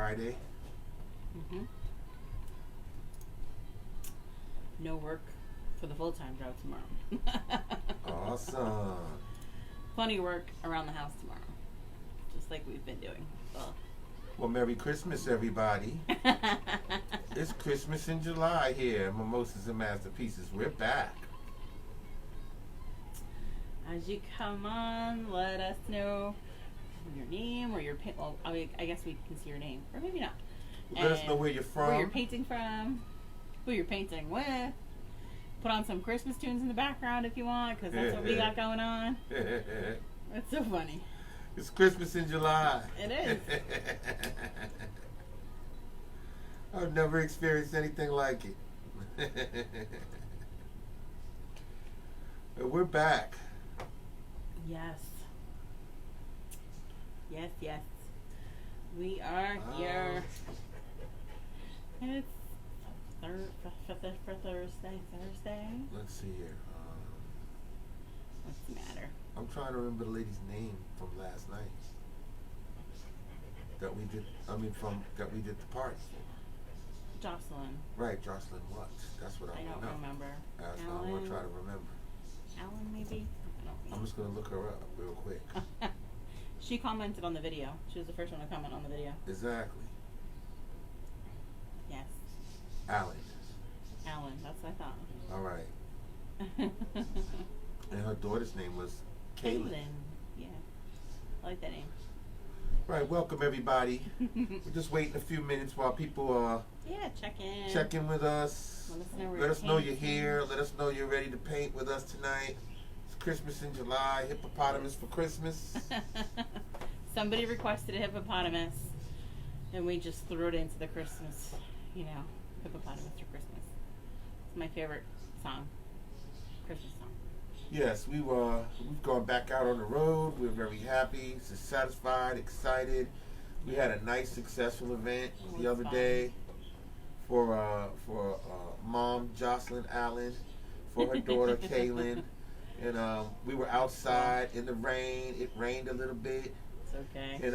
Friday. No work for the full-time job tomorrow. Awesome. Plenty of work around the house tomorrow, just like we've been doing. Well, Merry Christmas, everybody. It's Christmas in July here. Mimosas and Masterpieces. We're back. As you come on, let us know your name or your paint. Well, I guess we can see your name, or maybe not. Let us know where you're from. Where you're painting from. Who you're painting with. Put on some Christmas tunes in the background if you want, because that's what we got going on. That's so funny. It's Christmas in July. It is. I've never experienced anything like it. We're back. Yes. Yes, yes. We are here. It's for Thursday. Let's see here. What's the matter? I'm trying to remember the lady's name from last night. That we did the party for. Jocelyn. Right, Jocelyn what? That's what I don't know. remember. That's what I'm going to try to remember. Alan, maybe? I don't know. I'm just going to look her up real quick. She commented on the video. She was the first one to comment on the video. Exactly. Yes. Alan, that's what I thought. all right. And her daughter's name was Kaylin. Yeah. I like that name. Right, welcome everybody. We're just waiting a few minutes while people check in with us. Let us know you're here. Let us know you're ready to paint with us tonight. It's Christmas in July. Hippopotamus for Christmas. Somebody requested a hippopotamus, and we just threw it into the Christmas, hippopotamus for Christmas. It's my favorite song, Christmas song. Yes, we've gone back out on the road. We're very happy, satisfied, excited. We had a nice, successful event the other day for Mom Jocelyn Allen, for her daughter Kaylin, and we were outside in the rain. It rained a little bit. It's okay. And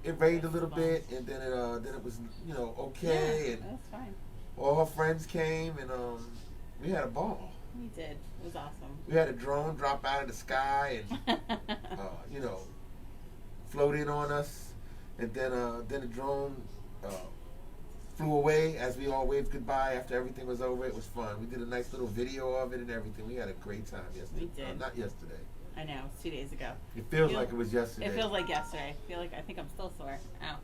it rained a little bit, and then it was okay. Yeah, and that's fine. all her friends came, and we had a ball. We did. It was awesome. We had a drone drop out of the sky and, float in on us. And then the drone flew away as we all waved goodbye after everything was over. It was fun. We did a nice little video of it and everything. We had a great time yesterday. We did. Not yesterday. I know. It's 2 days ago. It feels like it was yesterday. It feels like yesterday. I think I'm still sore. Ow.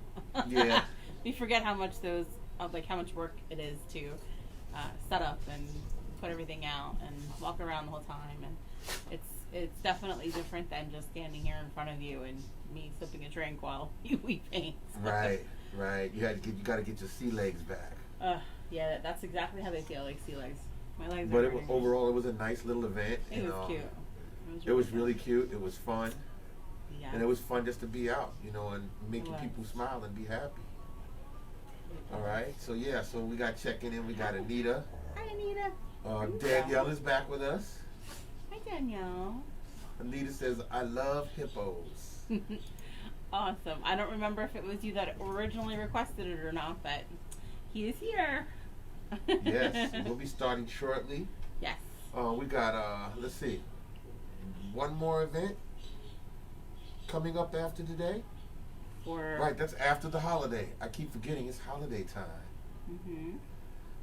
Yeah. We forget how much how much work it is to set up and put everything out and walk around the whole time, and it's definitely different than just standing here in front of you and me sipping a drink while we paint. Right. You got to get your sea legs back. Yeah, that's exactly how they feel, like sea legs. My legs. But overall, it was a nice little event. It was cute. It was really cute. It was fun. Yeah. And it was fun just to be out, and making people smile and be happy. All right. So we got checking in. We got Anita. Hi, Anita. Danielle is back with us. Hi, Danielle. Anita says, I love hippos. Awesome. I don't remember if it was you that originally requested it or not, but he is here. Yes, we'll be starting shortly. Yes. We got, let's see, one more event coming up after today. Right, that's after the holiday. I keep forgetting it's holiday time. Mm-hmm.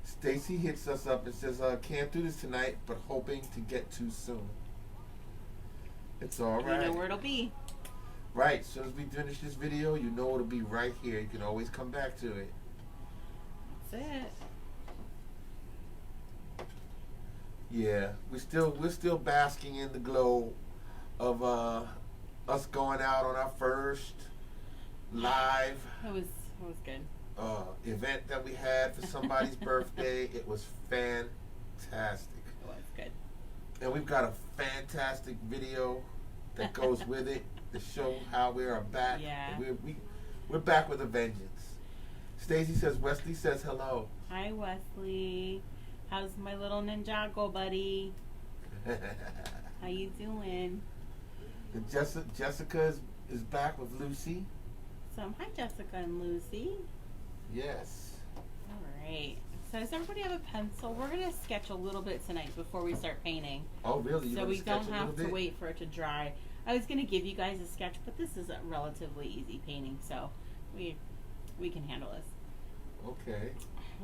Stacy hits us up and says, can't do this tonight, but hoping to get to soon. It's all right. You know where it'll be. Right. As soon as we finish this video, you know it'll be right here. You can always come back to it. That's it. Yeah. We're still basking in the glow of us going out on our first live. It was good. Event that we had for somebody's birthday. It was fantastic. It was good. And we've got a fantastic video that goes with it to show how we are back. Yeah. We're back with a vengeance. Stacy says, Wesley says hello. Hi, Wesley. How's my little Ninjago buddy? How you doing? And Jessica is back with Lucy. Awesome. Hi, Jessica and Lucy. Yes. All right. So does everybody have a pencil? We're going to sketch a little bit tonight before we start painting. Oh, really? So we don't have to wait for it to dry. I was going to give you guys a sketch, but this is a relatively easy painting, so we can handle this. Okay.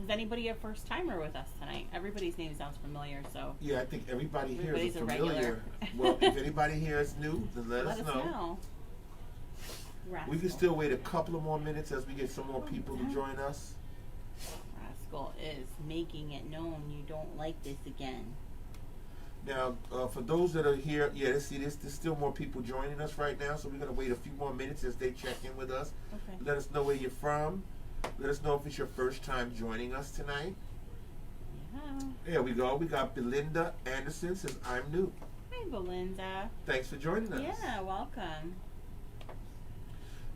Is anybody a first timer with us tonight? Everybody's name sounds familiar, so. Yeah, I think everybody here is Everybody's a familiar. regular. Well, if anybody here is new, then let us know. We can still wait a couple of more minutes as we get some more people to join us. Rascal is making it known you don't like this again. Now, for those that are here, yeah, see, there's still more people joining us right now, so we're going to wait a few more minutes as they check in with us. Okay. Let us know where you're from. Let us know if it's your first time joining us tonight. Yeah. There we go. We got Belinda Anderson says, I'm new. Hi, Belinda. Thanks for joining us. Yeah, welcome.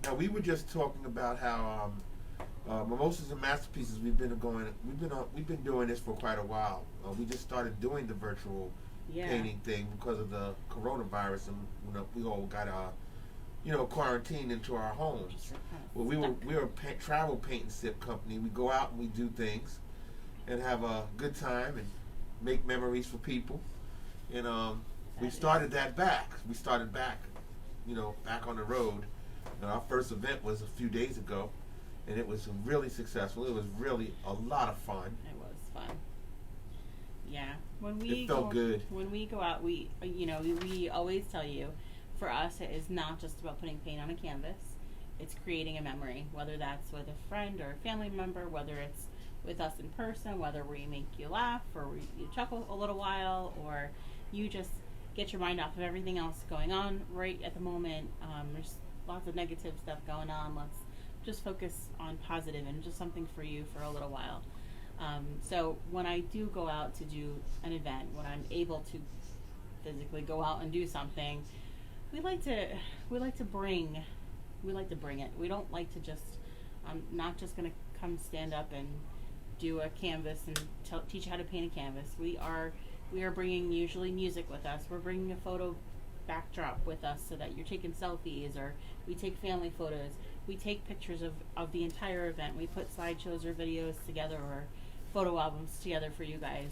Now, we were just talking about how Mimosas and Masterpieces, we've been doing this for quite a while. We just started doing the virtual painting thing because of the coronavirus, and we all got quarantined into our homes. Well, we're a travel paint and sip company. We go out and we do things and have a good time and make memories for people. And we started that back. We started back, back on the road. Our first event was a few days ago, and it was really successful. It was really a lot of fun. It was fun. Yeah. It felt good. When we go out, we always tell you, for us, it is not just about putting paint on a canvas. It's creating a memory, whether that's with a friend or a family member, whether it's with us in person, whether we make you laugh or you chuckle a little while, or you just get your mind off of everything else going on right at the moment. There's lots of negative stuff going on. Let's just focus on positive and just something for you for a little while. So when I do go out to do an event, when I'm able to physically go out and do something, we like to bring it. We don't like to just, I'm not just going to come stand up and do a canvas and teach you how to paint a canvas. We are bringing usually music with us. We're bringing a photo backdrop with us so that you're taking selfies, or we take family photos. We take pictures of the entire event. We put slideshows or videos together or photo albums together for you guys.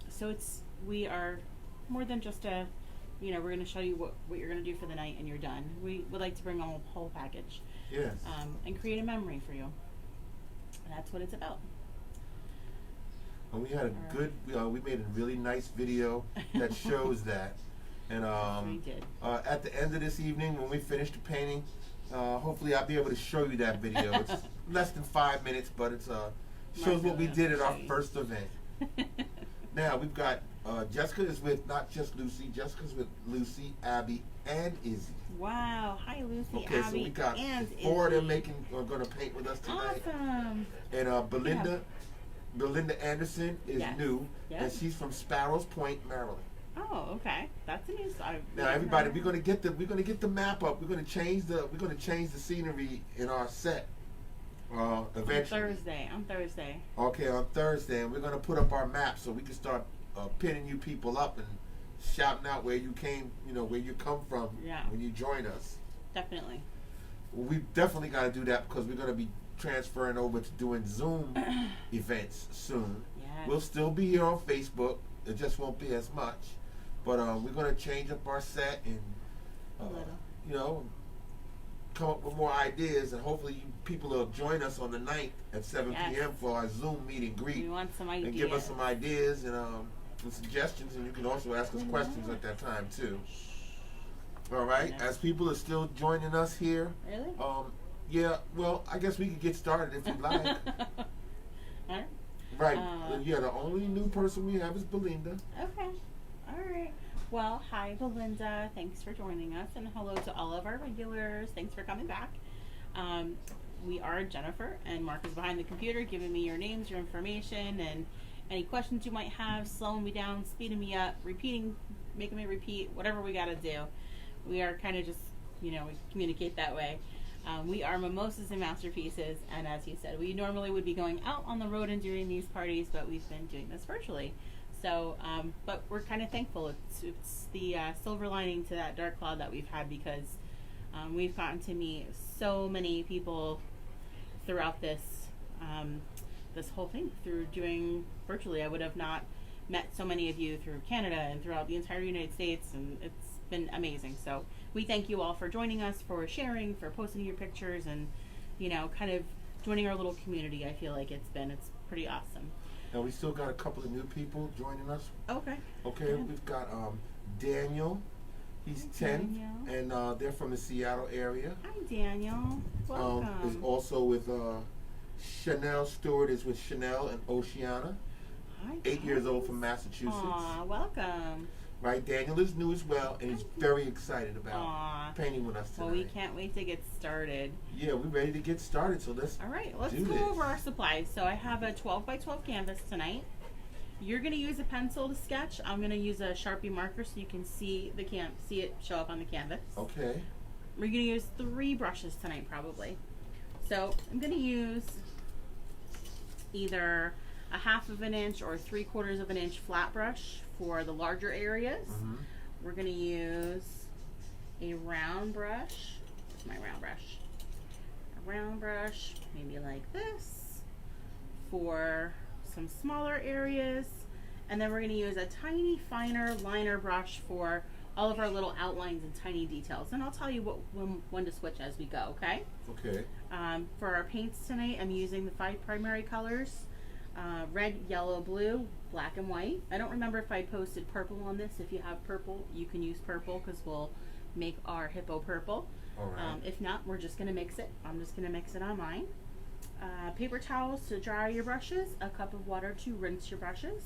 So we are more than just we're going to show you what you're going to do for the night and you're done. We would like to bring a whole package. Yes. And create a memory for you. That's what it's about. And we had we made a really nice video that shows that. And we did. At the end of this evening, when we finish the painting, hopefully I'll be able to show you that video. It's less than 5 minutes, but it shows what we did at our first event. Now we've got Jessica is with not just Lucy. Jessica's with Lucy, Abby, and Izzy. Wow! Hi, Lucy, okay, Abby, so we got and four Izzy. of them are going to paint with us tonight. Awesome. And Belinda Anderson is new, and she's from Sparrows Point, Maryland. Oh, okay. That's a new side. Now, everybody, we're gonna get the map up. We're gonna change the scenery in our set. Eventually. On Thursday. Okay, on Thursday, and we're gonna put up our map so we can start pinning you people up and shouting out where you came, where you come from when you join us. Definitely. We definitely got to do that because we're gonna be transferring over to doing Zoom events soon. Yes. We'll still be here on Facebook. It just won't be as much. But we're going to change up our set and, come up with more ideas. And hopefully you people will join us on the 9th at 7 p.m. for our Zoom meet and greet. We want some ideas. And give us some ideas and suggestions. And you can also ask us questions at that time, too. All right? As people are still joining us here. Really? Yeah, well, I guess we could get started if you'd like. All right. Right. The only new person we have is Belinda. Okay. All right. Well, hi, Belinda. Thanks for joining us, and hello to all of our regulars. Thanks for coming back. We are Jennifer, and Mark is behind the computer giving me your names, your information, and any questions you might have, slowing me down, speeding me up, repeating, making me repeat, whatever we got to do. We are kind of just, we communicate that way. We are Mimosas and Masterpieces, and as he said, we normally would be going out on the road and doing these parties, but we've been doing this virtually. So, but we're kind of thankful. It's the silver lining to that dark cloud that we've had because We've gotten to meet so many people throughout this whole thing through doing virtually. I would have not met so many of you through Canada and throughout the entire United States, and it's been amazing. So we thank you all for joining us, for sharing, for posting your pictures, and kind of joining our little community. I feel like it's pretty awesome. Now we still got a couple of new people joining us. Okay. Okay, Yeah. we've got Daniel. He's 10, Daniel. and they're from the Seattle area. Hi, Daniel. Welcome. Is also with Chanel. Stewart is with Chanel and Oceana. Hi, 8 years old guys. from Massachusetts. Aw, welcome. Right, Daniel is new as well, and he's very excited about Aw. painting with us tonight. Well, we can't wait to get started. Yeah, we're ready to get started, so let's All right, let's do go this. over our supplies. So I have a 12 by 12 canvas tonight. You're going to use a pencil to sketch. I'm going to use a Sharpie marker so you can see see it show up on the canvas. Okay. We're going to use 3 brushes tonight probably. So I'm going to use either a 1/2 inch or 3/4 of an inch flat brush for the larger areas. Mm-hmm. We're going to use a round brush. Where's my round brush? A round brush, maybe like this, for some smaller areas. And then we're going to use a tiny finer liner brush for all of our little outlines and tiny details. And I'll tell you when to switch as we go, okay? Okay. For our paints tonight, I'm using the 5 primary colors. Red, yellow, blue, black, and white. I don't remember if I posted purple on this. If you have purple, you can use purple because we'll make our hippo purple. All right. If not, we're just going to mix it. I'm just going to mix it on mine. Paper towels to dry your brushes, a cup of water to rinse your brushes,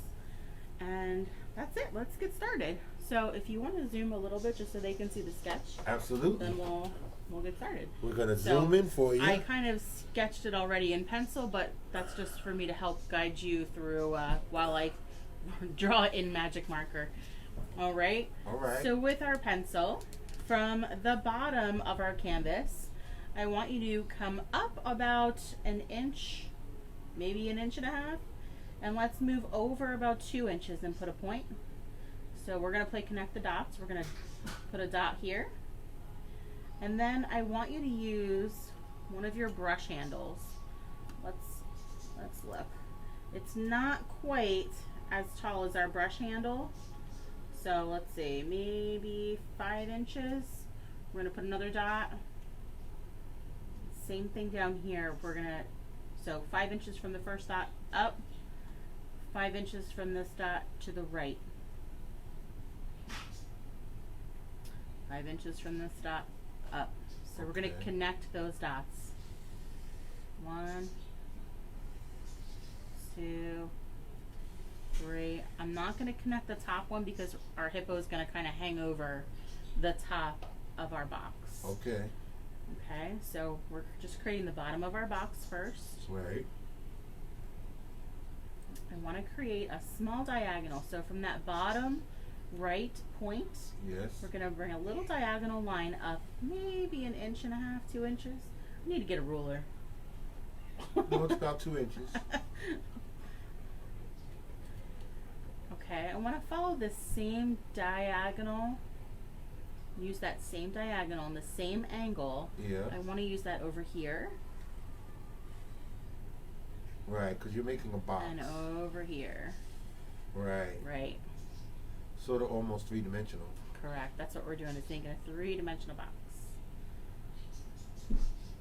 and that's it. Let's get started. So if you want to zoom a little bit just so they can see the sketch, Absolutely. then we'll get started. We're gonna So, zoom in for you. I kind of sketched it already in pencil, but that's just for me to help guide you through while I draw it in magic marker. All right? All right. So with our pencil, from the bottom of our canvas, I want you to come up about an inch, maybe an inch and a half, and let's move over about 2 inches and put a point. So we're going to play connect the dots. We're going to put a dot here. And then I want you to use one of your brush handles. Let's look. It's not quite as tall as our brush handle. So let's see, maybe 5 inches. We're gonna put another dot. Same thing down here. So 5 inches from the first dot up, 5 inches from this dot to the right. 5 inches from this dot up. So we're gonna Okay. connect those dots. 1, 2, 3. I'm not gonna connect the top one because our hippo is gonna kind of hang over the top of our box. Okay. Okay, so we're just creating the bottom of our box first. Right. I want to create a small diagonal. So from that bottom right point, Yes. we're going to bring a little diagonal line up, maybe an inch and a half, 2 inches. I need to get a ruler. No, it's about 2 inches. Okay, I want to follow this same diagonal. Use that same diagonal in the same angle. Yeah. I want to use that over here Right, because you're making a box. and over here. Right. Right. Sort of almost 3-dimensional. Correct. That's what we're doing, is making a 3-dimensional box.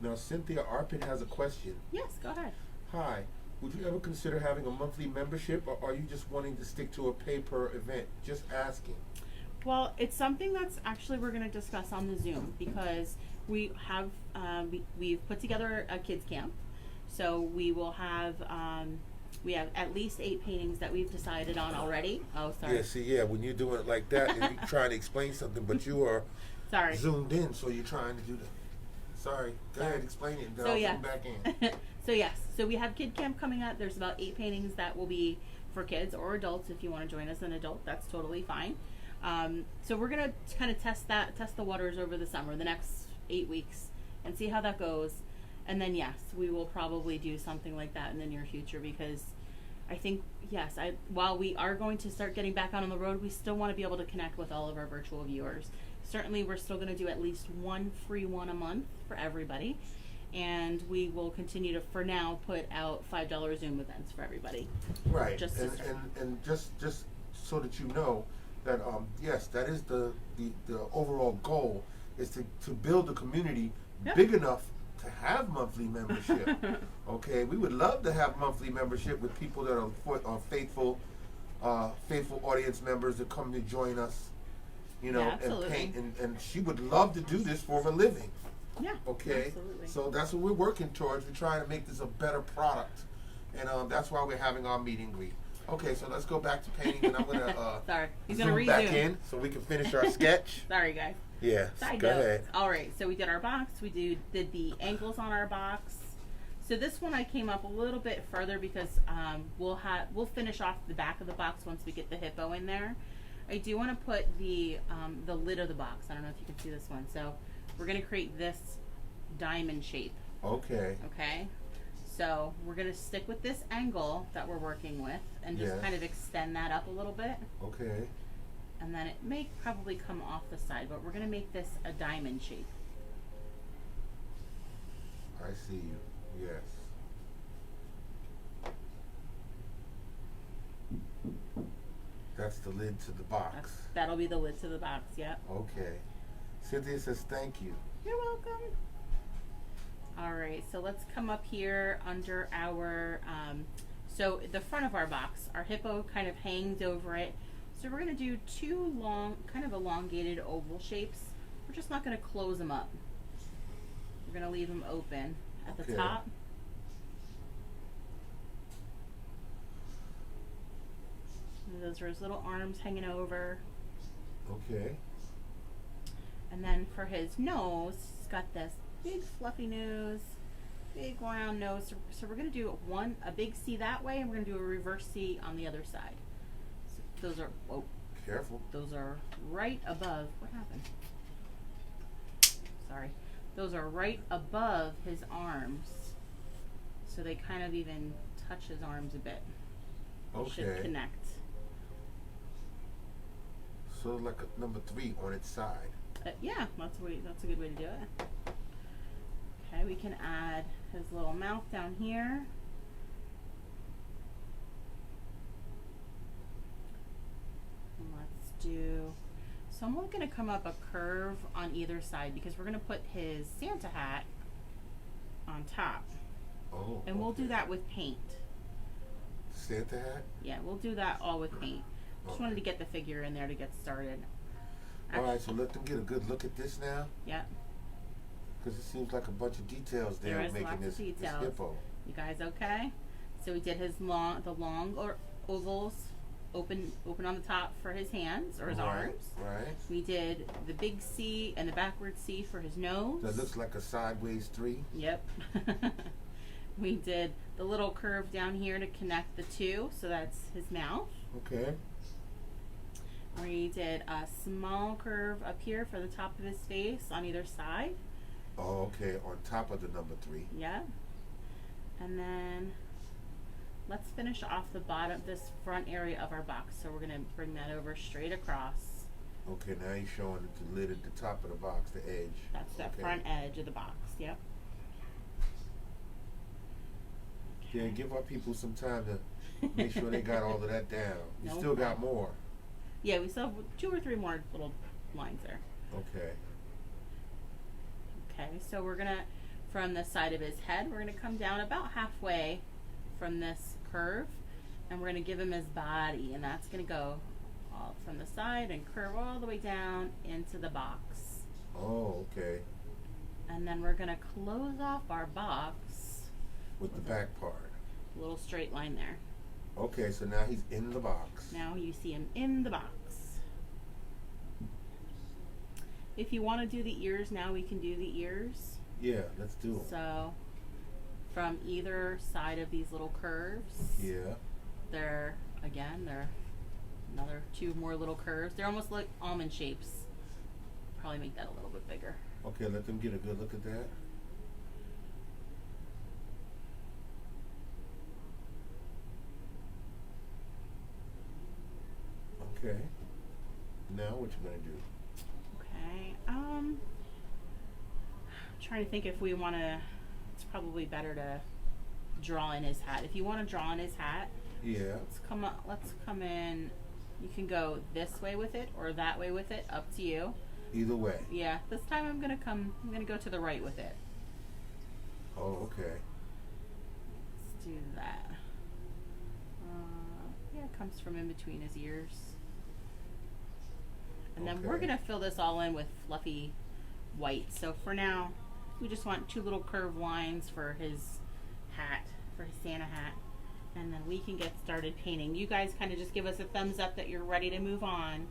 Now, Cynthia Arpin has a question. Yes, go ahead. Hi. Would you ever consider having a monthly membership, or are you just wanting to stick to a pay-per event? Just asking. Well, it's something that's actually we're going to discuss on the Zoom because we have we've put together a kids camp, so we will have we have at least 8 paintings that we've decided on already. Oh, sorry. Yeah, see, yeah, when you're doing it like that, and you're trying to explain something, but you are Sorry. zoomed in, so you're trying to do the... Sorry. Go ahead, explain it, and then So I'll yeah. zoom back in. So yes, so we have kid camp coming up. There's about 8 paintings that will be for kids or adults. If you want to join us, an adult, that's totally fine. So we're gonna kind of test the waters over the summer, the next 8 weeks, and see how that goes. And then yes, we will probably do something like that in the near future because I think while we are going to start getting back out on the road, we still want to be able to connect with all of our virtual viewers. certainly we're still going to do at least one free one a month for everybody. And we will continue to, for now, put out $5 Zoom events for everybody. Right. Just and just so that you know that yes, that is the overall goal, is to build a community Yep. big enough to have monthly membership. Okay, we would love to have monthly membership with people that are faithful audience members that come to join us, you know, Yeah, and paint. absolutely. And she would love to do this for a living. Yeah. Okay, Absolutely. so that's what we're working towards. We're trying to make this a better product, and that's why we're having our meet and greet. Okay, so let's go back to painting, and I'm gonna Sorry, he's gonna zoom resume. back in so we can finish our sketch. Sorry, guys. Yeah, Side go note. ahead. All right, so we did our box. We did the angles on our box. So this one I came up a little bit further because we'll finish off the back of the box once we get the hippo in there. I do want to put the lid of the box. I don't know if you can see this one. So we're gonna create this diamond shape. Okay. Okay. So we're gonna stick with this angle that we're working with and just Yes. kind of extend that up a little bit. Okay. And then it may probably come off the side, but we're gonna make this a diamond shape. I see you. Yes. That's the lid to the box. That'll be the lid to the box, yep. Okay. Cynthia says thank you. You're welcome. All right, so let's come up here under our, so the front of our box, our hippo kind of hangs over it. So we're gonna do two long, kind of elongated oval shapes. We're just not gonna close them up. We're gonna leave them open at the Okay. top. And those are his little arms hanging over. Okay. And then for his nose, he's got this big fluffy nose, big round nose. So we're gonna do a big C that way, and we're gonna do a reverse C on the other side. So those are, whoa, Careful. those are right above, what happened? Sorry. Those are right above his arms. So they kind of even touch his arms a bit. Should Okay. connect. So like a number 3 on its side. Yeah, that's a good way to do it. Okay, we can add his little mouth down here. And let's do, so I'm only gonna come up a curve on either side because we're gonna put his Santa hat on top. Oh. And we'll do okay. that with paint. Santa hat? Yeah, we'll do that all with paint. Just Okay. wanted to get the figure in there to get started. Alright, so let them get a good look at this now. Yeah. Because it seems like a bunch of details there There is making lots of this details. hippo. You guys okay? So we did the long ovals open on the top for his hands or his arms. Right. We did the big C and the backward C for his nose. That looks like a sideways 3. Yep. We did the little curve down here to connect the two, so that's his mouth. Okay. We did a small curve up here for the top of his face on either side. Oh, okay. On top of the number 3. Yeah. And then let's finish off the bottom, this front area of our box. So we're gonna bring that over straight across. Okay, now you're showing the lid at the top of the box, the edge. That's the Okay. front edge of the box. Yep. Yeah, give our people some time to make sure they got all of that down. You No still got more. Yeah, we still have 2 or 3 more little lines there. Okay. Okay, so we're gonna, from the side of his head, we're gonna come down about halfway from this curve, and we're gonna give him his body, and that's gonna go all from the side and curve all the way down into the box. Oh, okay. And then we're gonna close off our box With the back part. a little straight line there. Okay, so now he's in the box. Now you see him in the box. If you want to do the ears now, we can do the ears. Yeah, let's do them. So from either side of these little curves, Yeah. they're another 2 more little curves. They're almost like almond shapes. Probably make that a little bit bigger. Okay, let them get a good look at that. Okay. Now what you gonna do? Okay. Trying to think if we want to. It's probably better to draw in his hat. If you want to draw in his hat, Yeah. let's come in. You can go this way with it or that way with it. Up to you. Either way. Yeah. This time I'm gonna go to the right with it. Oh, okay. Let's do that. Yeah, it comes from in between his ears. And then we're Okay. gonna fill this all in with fluffy white. So for now, we just want 2 little curved lines for his hat, for his Santa hat. And then we can get started painting. You guys kind of just give us a thumbs up that you're ready to move on.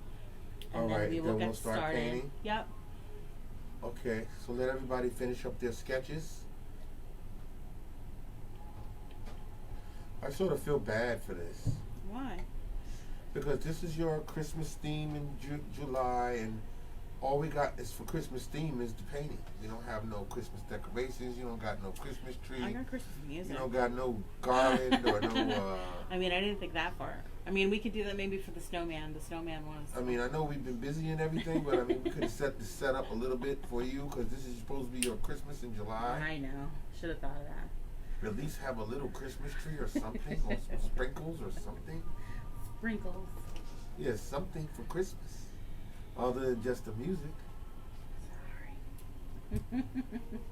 And All then right, we will then get we'll start started. painting? Yep. Okay, so let everybody finish up their sketches. I sort of feel bad for this Why? because this is your Christmas theme in July, and all we got is for Christmas theme is the painting. You don't have no Christmas decorations. You don't got no Christmas tree. I got Christmas music. You don't got no garland or no. I mean, I didn't think that far. I mean, we could do that maybe for the snowman. The snowman was. I mean, I know we've been busy and everything, but I mean, we could have set the setup a little bit for you because this is supposed to be your Christmas in July. I know. Should have thought of that. At least have a little Christmas tree or something, or some sprinkles or something. Sprinkles. Yeah, something for Christmas, other than just the music. Sorry.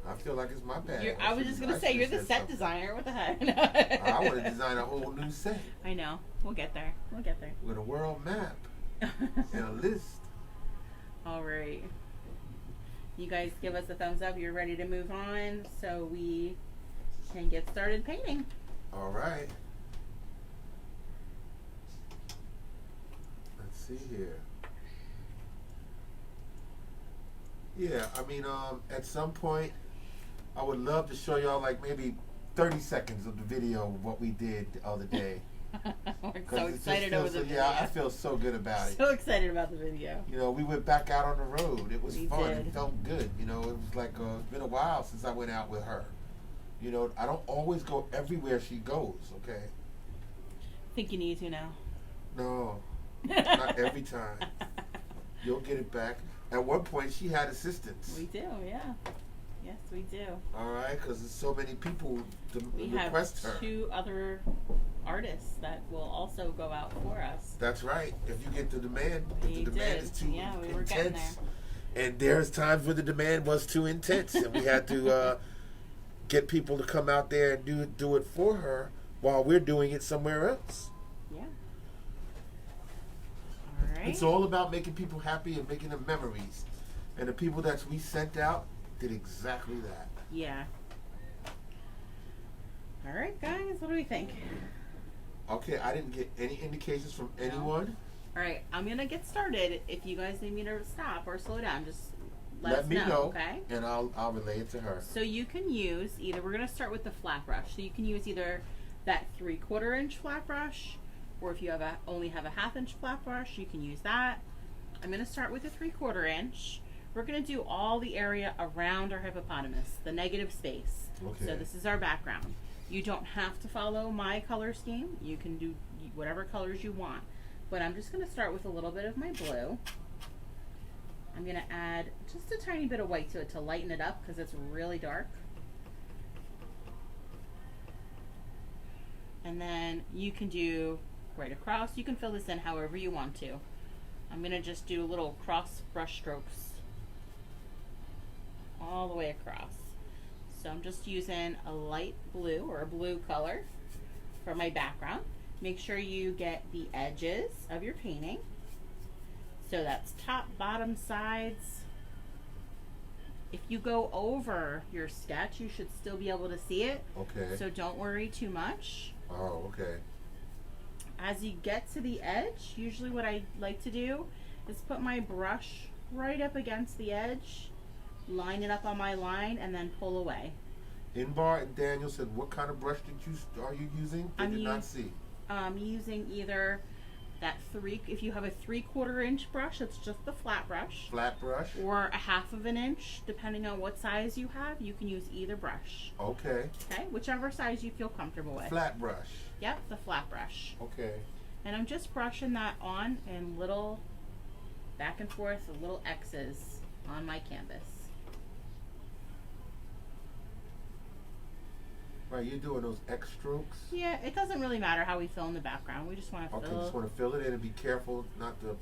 I feel like it's my bad. I was just gonna say you're the set designer. What the heck? I want to design a whole new set I know. We'll get there. We'll get there. with a world map and a list. All right. You guys give us a thumbs up. You're ready to move on, so we can get started painting. All right. Let's see here. Yeah, I mean, at some point, I would love to show y'all like maybe 30 seconds of the video of what we did the other day. We're 'Cause so it just excited feels over the so- video. Yeah, I feel so good about it. So excited about the video. You know, we went back out on the road. It was We fun. did. It felt good. You know, it was like it's been a while since I went out with her. You know, I don't always go everywhere she goes, okay? Think you need to now. No, not every time. You'll get it back. At one point, she had assistants. We do, yeah. Yes, we do. All right, because there's so many people to We request have her. 2 other artists that will also go out for us. That's right. If you get the demand, if We the demand did. is too Yeah, we were getting intense, and there's times where the demand was too intense, and we had to get people to come out there and do it for her while we're doing it somewhere else. Yeah. All right. It's all about making people happy and making them memories, and the people that we sent out did exactly that. Yeah. All right, guys, what do we think? Okay, I didn't get any indications from No. anyone. All right, I'm gonna get started. If you guys need me to stop or slow down, just let Let us me know, know, okay? and I'll relay it to her. So you can use either. We're gonna start with the flat brush. So you can use either that 3/4 inch flat brush, or if you only have a 1/2 inch flat brush, you can use that. I'm gonna start with the 3/4 inch. We're gonna do all the area around our hippopotamus, the negative space. Okay. So this is our background. You don't have to follow my color scheme. You can do whatever colors you want. But I'm just gonna start with a little bit of my blue. I'm gonna add just a tiny bit of white to it to lighten it up because it's really dark. And then you can do right across. You can fill this in however you want to. I'm gonna just do little cross brush strokes all the way across. So I'm just using a light blue or a blue color for my background. Make sure you get the edges of your painting. So that's top, bottom, sides. If you go over your sketch, you should still be able to see it. Okay. So don't worry too much. Oh, okay. As you get to the edge, usually what I like to do is put my brush right up against the edge, line it up on my line, and then pull away. Inbar and Daniel said, "What kind of brush are you using?" They did not see. Using either that if you have a 3/4 inch brush, it's just the flat brush, Flat brush. or a 1/2 inch, depending on what size you have. You can use either brush. Okay. Okay, whichever size you feel comfortable with. Flat brush. Yep, the flat brush. Okay. And I'm just brushing that on in little back and forth, little X's on my canvas. Right, you're doing those X strokes. Yeah, it doesn't really matter how we fill in the background. We just want to Okay, fill. just want to fill it in and be careful not to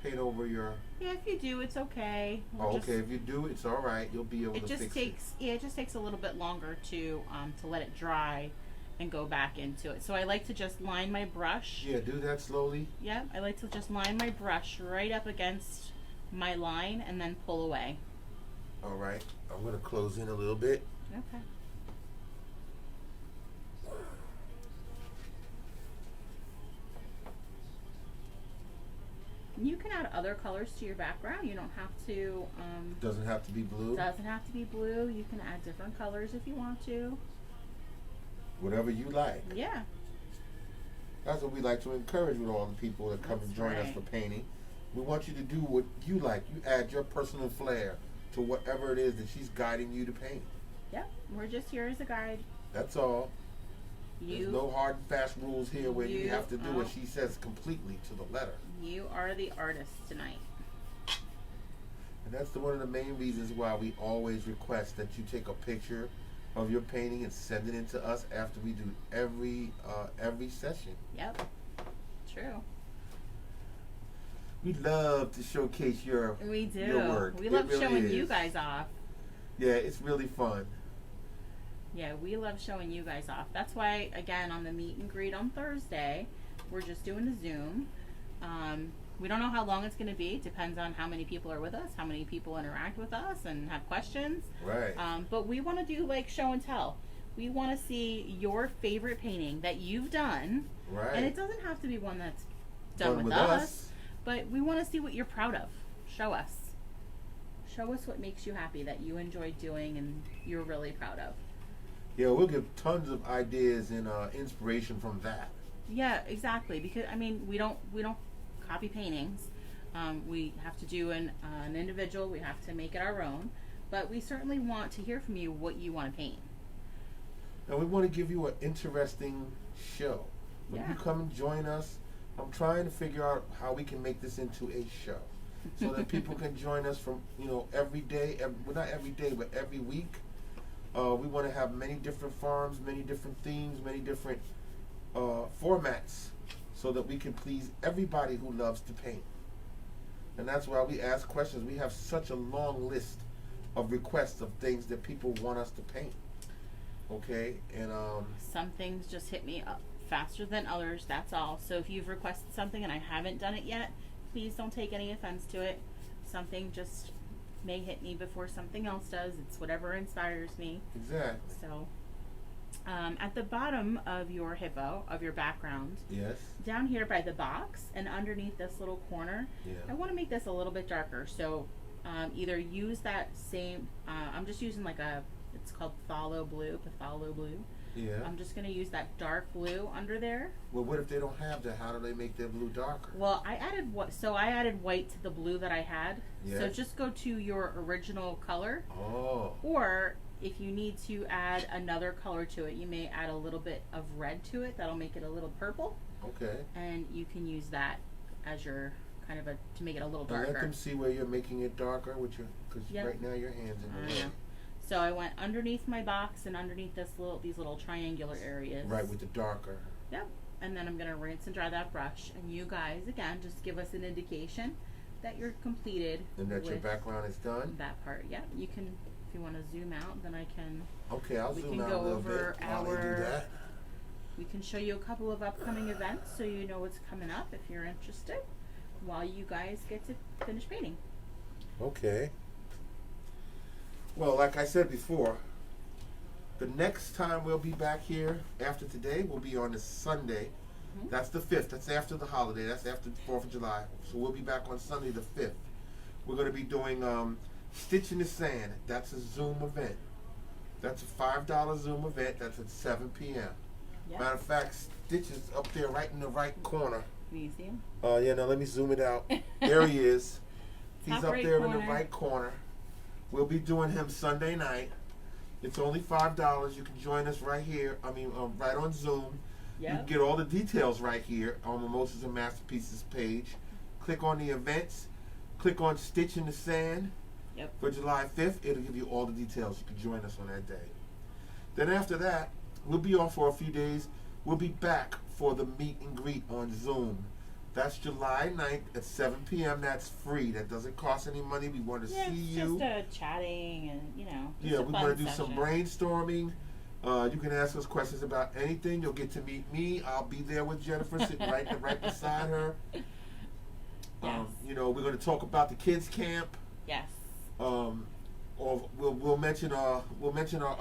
paint over your. Yeah, if you do, it's okay. Oh, okay. If you do, it's all right. You'll be able to fix it. Yeah, it just takes a little bit longer to let it dry and go back into it. So I like to just line my brush. Yeah, do that slowly. Yeah, I like to just line my brush right up against my line and then pull away. All right. I'm going to close in a little bit. Okay. You can add other colors to your background. You don't have to. Doesn't have to be blue. Doesn't have to be blue. You can add different colors if you want to. Whatever you like. Yeah. That's what we like to encourage with all the people that come and join us for painting. We want you to do what you like. You add your personal flair to whatever it is that she's guiding you to paint. Yeah, we're just here as a guide. That's all. There's no hard and fast rules here where you have to do what she says completely to the letter. You are the artist tonight. And that's one of the main reasons why we always request that you take a picture of your painting and send it in to us after we do every session. Yep. True. We love to showcase your work. We love really showing you guys off. Yeah, it's really fun. Yeah, we love showing you guys off. That's why, again, on the meet and greet on Thursday, we're just doing a Zoom. We don't know how long it's going to be. It depends on how many people are with us, how many people interact with us and have questions. Right. But we want to do like show and tell. We want to see your favorite painting that you've done. Right. And it doesn't have to be one that's done with us. But we want to see what you're proud of. Show us. Show us what makes you happy, that you enjoy doing and you're really proud of. Yeah, we'll give tons of ideas and inspiration from that. Yeah, exactly. Because I mean, we don't copy paintings. We have to do an individual. We have to make it our own. But we certainly want to hear from you what you want to paint. And we want to give you an interesting show. When you come and join us, I'm trying to figure out how we can make this into a show, so that people can join us from every day. Well, not every day, but every week. We want to have many different farms, many different themes, many different formats, so that we can please everybody who loves to paint. And that's why we ask questions. We have such a long list of requests of things that people want us to paint. Okay, and some things just hit me up faster than others, that's all. So if you've requested something and I haven't done it yet, please don't take any offense to it. Something just may hit me before something else does. It's whatever inspires me. Exactly. So at the bottom of your hippo, of your background, yes, down here by the box and underneath this little corner, I want to make this a little bit darker. So either use that same, I'm just using like it's called phthalo blue. Yeah. I'm just going to use that dark blue under there. Well, what if they don't have that? How do they make their blue darker? Well, I added white to the blue that I had. Yes. So just go to your original color. Oh. Or if you need to add another color to it, you may add a little bit of red to it. That'll make it a little purple. Okay. And you can use that as your kind of to make it a little darker. And let them see where you're making it darker with because right now your hand's in the way. So I went underneath my box and underneath these little triangular areas. Right, with the darker. Yep. And then I'm going to rinse and dry that brush. And you guys, again, just give us an indication that you're completed. And that your background is done? That part, yeah. You can, if you want to zoom out, then I can. Okay, I'll zoom out a little bit while they do that. We can show you a couple of upcoming events so you know what's coming up if you're interested while you guys get to finish painting. Okay. Well, like I said before, the next time we'll be back here after today will be on the Sunday. Mm-hmm. That's the 5th. That's after the holiday. That's after the 4th of July. So we'll be back on Sunday the 5th. We're going to be doing Stitch in the Sand. That's a Zoom event. That's a $5 Zoom event. That's at 7 p.m. Yep. Matter of fact, Stitch is up there right in the right corner. Can you see him? Yeah, now let me zoom it out. There he is. He's up there in the right corner. We'll be doing him Sunday night. It's only $5. You can join us right here. Right on Zoom. Yep. You can get all the details right here on Mimosas and Masterpieces page. Click on the events. Click on Stitch in the Sand. Yep. For July 5th. It'll give you all the details. You can join us on that day. Then after that, we'll be off for a few days. We'll be back for the meet and greet on Zoom. That's July 9th at 7 p.m. That's free. That doesn't cost any money. We want to see you. Just chatting and, you know. Yeah, we want to do some brainstorming. You can ask us questions about anything. You'll get to meet me. I'll be there with Jennifer, sitting right beside her. Yes. You know, we're going to talk about the kids camp. Yes. Or we'll mention our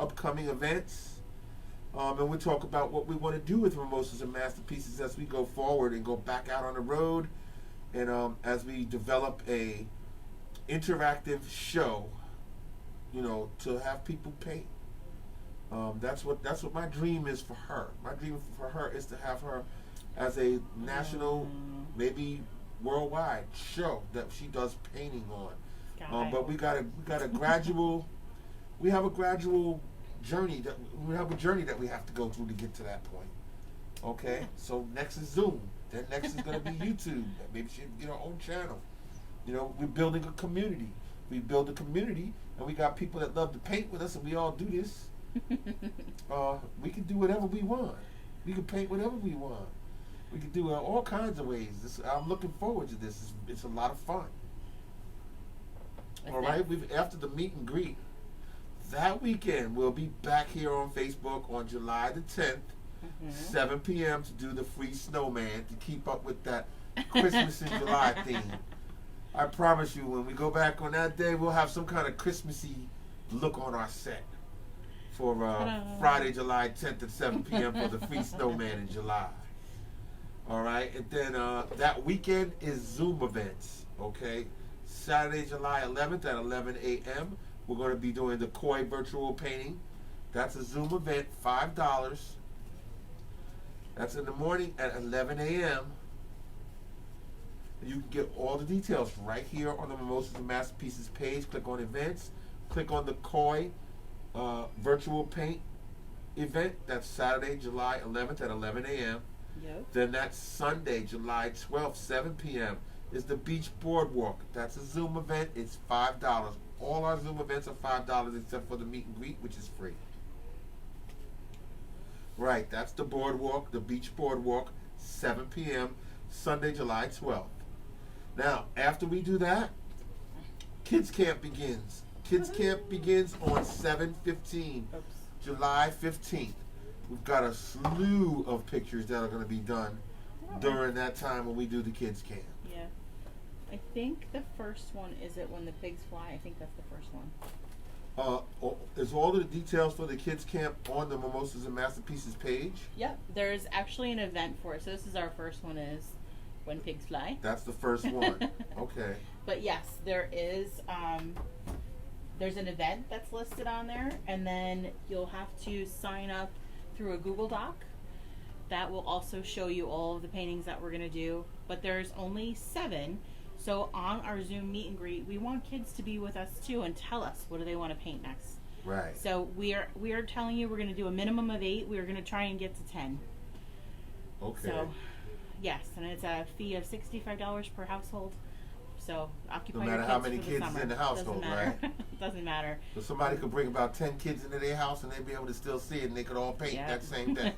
upcoming events. And we'll talk about what we want to do with Mimosas and Masterpieces as we go forward and go back out on the road, and as we develop a interactive show, you know, to have people paint. That's what my dream is for her. My dream for her is to have her as a national, maybe worldwide show that she does painting on. But we have a gradual journey that we have to go through to get to that point. Okay, so next is Zoom. Then next is going to be YouTube. Maybe she get her own channel. You know, we're building a community. We build a community, and we got people that love to paint with us, and we all do this. We can do whatever we want. We can paint whatever we want. We can do all kinds of ways. I'm looking forward to this. It's a lot of fun. All right, after the meet and greet, that weekend we'll be back here on Facebook on July the 10th, 7 p.m. to do the free snowman to keep up with that Christmas in July theme. I promise you, when we go back on that day, we'll have some kind of Christmassy look on our set for Friday, July 10th at 7 p.m. for the free snowman in July. All right, and then that weekend is Zoom events. Okay, Saturday, July 11th at 11 a.m. We're going to be doing the Koi virtual painting. That's a Zoom event, $5. That's in the morning at 11 a.m. You can get all the details right here on the Mimosas and Masterpieces page. Click on events. Click on the Koi virtual paint event. That's Saturday, July 11th at 11 a.m. Yep. Then that's Sunday, July 12th, 7 p.m. is the Beach Boardwalk. That's a Zoom event. It's $5. All our Zoom events are $5 except for the meet and greet, which is free. Right, that's the boardwalk, the Beach Boardwalk, 7 p.m., Sunday, July 12th. Now, after we do that, Kids Camp begins. Kids Camp begins on 7/15, July 15th. We've got a slew of pictures that are going to be done during that time when we do the Kids Camp. Yeah. I think the first one is it when the pigs fly. I think that's the first one. Is all of the details for the Kids Camp on the Mimosas and Masterpieces page? Yep. There's actually an event for it. So this is our first one is when pigs fly. That's the first one. Okay. But yes, there is there's an event that's listed on there, and then you'll have to sign up through a Google Doc. That will also show you all of the paintings that we're going to do, but there's only 7. So on our Zoom meet and greet, we want kids to be with us too and tell us what do they want to paint next. Right. So we are telling you we're going to do a minimum of 8. We are going to try and get to 10. Okay. So yes, and it's a fee of $65 per household. So occupy no your matter kids how many for the kids summer. is in the household, right? Doesn't matter. So somebody could bring about 10 kids into their house and they'd be able to still see it and they could all paint that same day.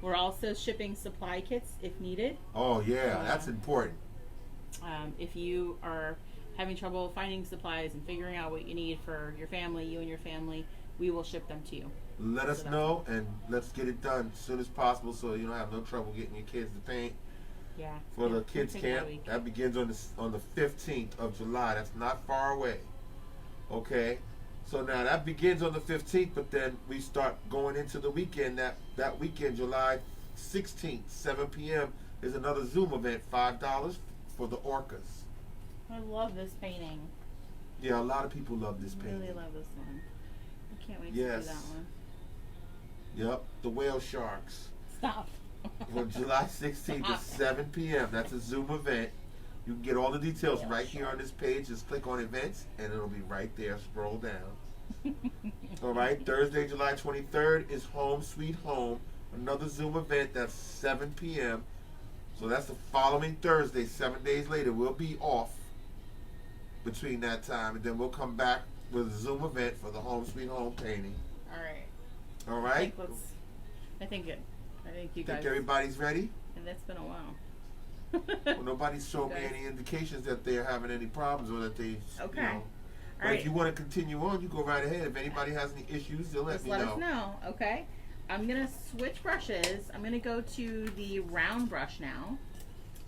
We're also shipping supply kits if needed. Oh yeah, that's important. If you are having trouble finding supplies and figuring out what you need for your family, you and your family, we will ship them to you. Let us know and let's get it done as soon as possible so you don't have no trouble getting your kids to paint. Yeah. For the kids camp, that begins on the 15th of July. That's not far away. Okay, so now that begins on the 15th, but then we start going into the weekend. That weekend, July 16th, 7 p.m. is another Zoom event, $5 for the orcas. I love this painting. Yeah, a lot of people love this painting. I really love this one. I can't wait to do that one. Yep, the whale sharks. Stop. On July 16th at 7 p.m. That's a Zoom event. You can get all the details right here on this page. Just click on events and it'll be right there. Scroll down. All right. Thursday, July 23rd is Home Sweet Home. Another Zoom event. That's 7 p.m. So that's the following Thursday. 7 days later. We'll be off. between that time, and then we'll come back with a Zoom event for the Home Sweet Home painting. All right. All right. I think you guys. Think everybody's ready? And it's been a while. Well, nobody's showed me any indications that they're having any problems or that they. Okay. You know, but right. if you want to continue on, you go right ahead. If anybody has any issues, they'll let me know. Let us know. Okay. I'm gonna switch brushes. I'm gonna go to the round brush now.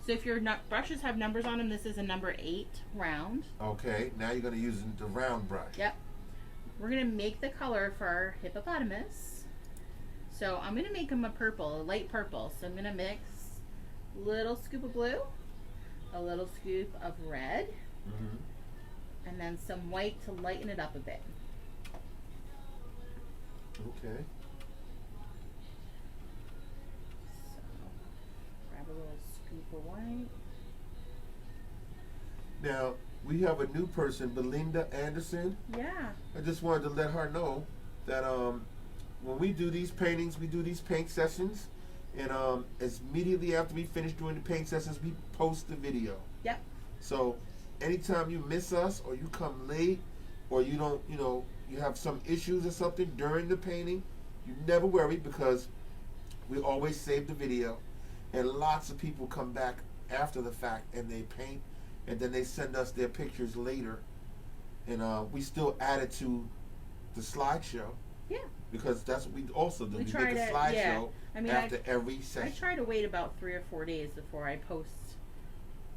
So if your brushes have numbers on them, this is a number 8 round. Okay. Now you're gonna use the round brush. Yep. We're gonna make the color for our hippopotamus. So I'm gonna make him a purple, a light purple. So I'm gonna mix a little scoop of blue, a little scoop of red, and then some white to lighten it up a bit. Okay. So grab a little scoop of white. Now we have a new person, Belinda Anderson. Yeah. I just wanted to let her know that when we do these paintings, we do these paint sessions, and as immediately after we finish doing the paint sessions, we post the video. Yep. So anytime you miss us or you come late or you don't, you have some issues or something during the painting, you never worry because we always save the video, and lots of people come back after the fact and they paint and then they send us their pictures later, and we still add it to the slideshow. Yeah. Because that's what we also do. We make a slideshow after every session. I try to wait about 3 or 4 days before I post.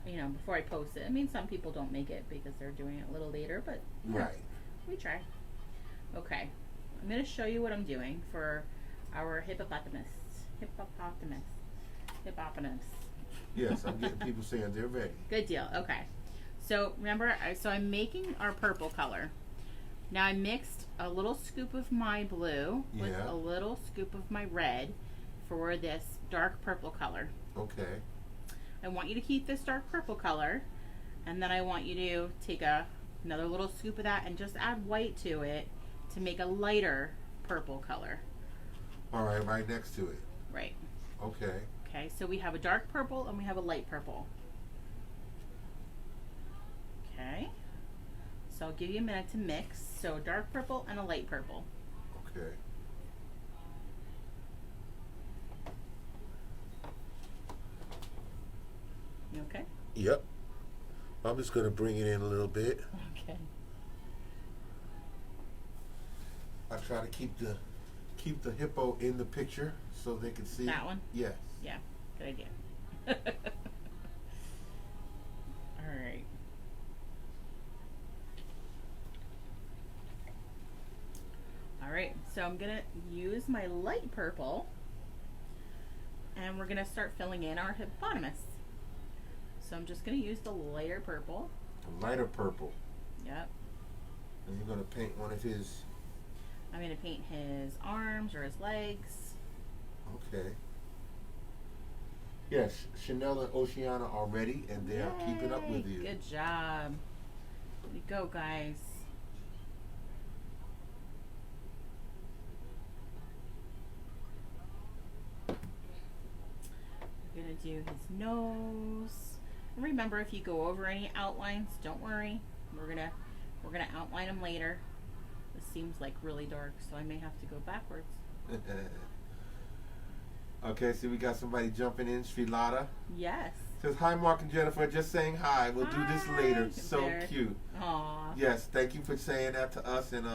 Before I post it. I mean, some people don't make it because they're doing it a little later, but right. We try. Okay, I'm going to show you what I'm doing for our hippopotamus. Yes, I'm getting people saying they're ready. Good deal. Okay. So remember, I'm making our purple color. Now I mixed a little scoop of my blue with a little scoop of my red for this dark purple color. Okay. I want you to keep this dark purple color, and then I want you to take another little scoop of that and just add white to it to make a lighter purple color. All right, right next to it. Right. Okay. Okay, so we have a dark purple and we have a light purple. Okay. So I'll give you a minute to mix. So dark purple and a light purple. Okay. You okay? Yep. I'm just gonna bring it in a little bit. Okay. I try to keep the hippo in the picture so they can see. That one? Yes. Yeah. Good idea. All right. All right. So I'm gonna use my light purple, and we're gonna start filling in our hippopotamus. So I'm just gonna use the lighter purple. A lighter purple. Yep. And you're gonna paint one of his. I'm gonna paint his arms or his legs. Okay. Yes, Chanel and Oceana are ready, and they are keeping up with you. Good job. There you go, guys. We're gonna do his nose. And remember, if you go over any outlines, don't worry. We're gonna outline them later. This seems like really dark, so I may have to go backwards. Okay, so we got somebody jumping in, Srilata. Yes. Says, hi, Mark and Jennifer, just saying hi. We'll do this later. So there. cute. Aww. Yes, thank you for saying that to us. And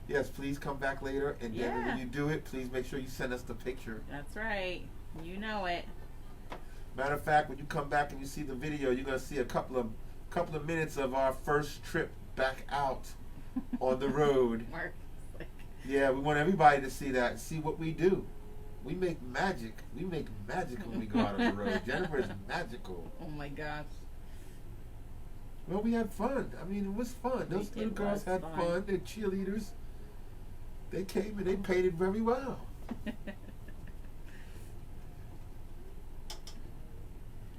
yes, please come back later. And then when you do it, please make sure you send us the picture. That's right. You know it. Matter of fact, when you come back and you see the video, you're going to see a couple of minutes of our first trip back out on the road. Mark. Yeah, we want everybody to see that, see what we do. We make magic. We make magic when we go out on the road. Jennifer is magical. Oh my gosh. Well, we had fun. I mean, it was fun. Those little girls had fun. They're cheerleaders. They came and they painted very well.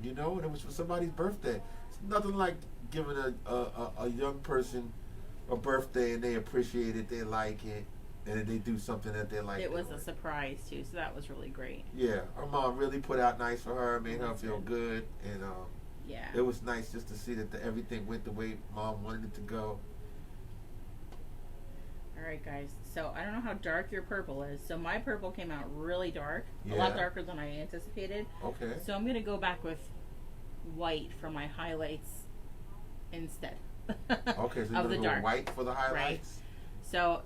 You know, and it was for somebody's birthday. It's nothing like giving a young person a birthday and they appreciate it, they like it, and then they do something that they like. It was a surprise too, so that was really great. Yeah, our mom really put out nice for her, made her feel good, and Yeah. It was nice just to see that everything went the way Mom wanted it to go. Alright guys, so I don't know how dark your purple is. So my purple came out really dark. Yeah. A lot darker than I anticipated. Okay. So I'm going to go back with white for my highlights instead. Okay, so you're of the going to go dark. white for the highlights? Right. So,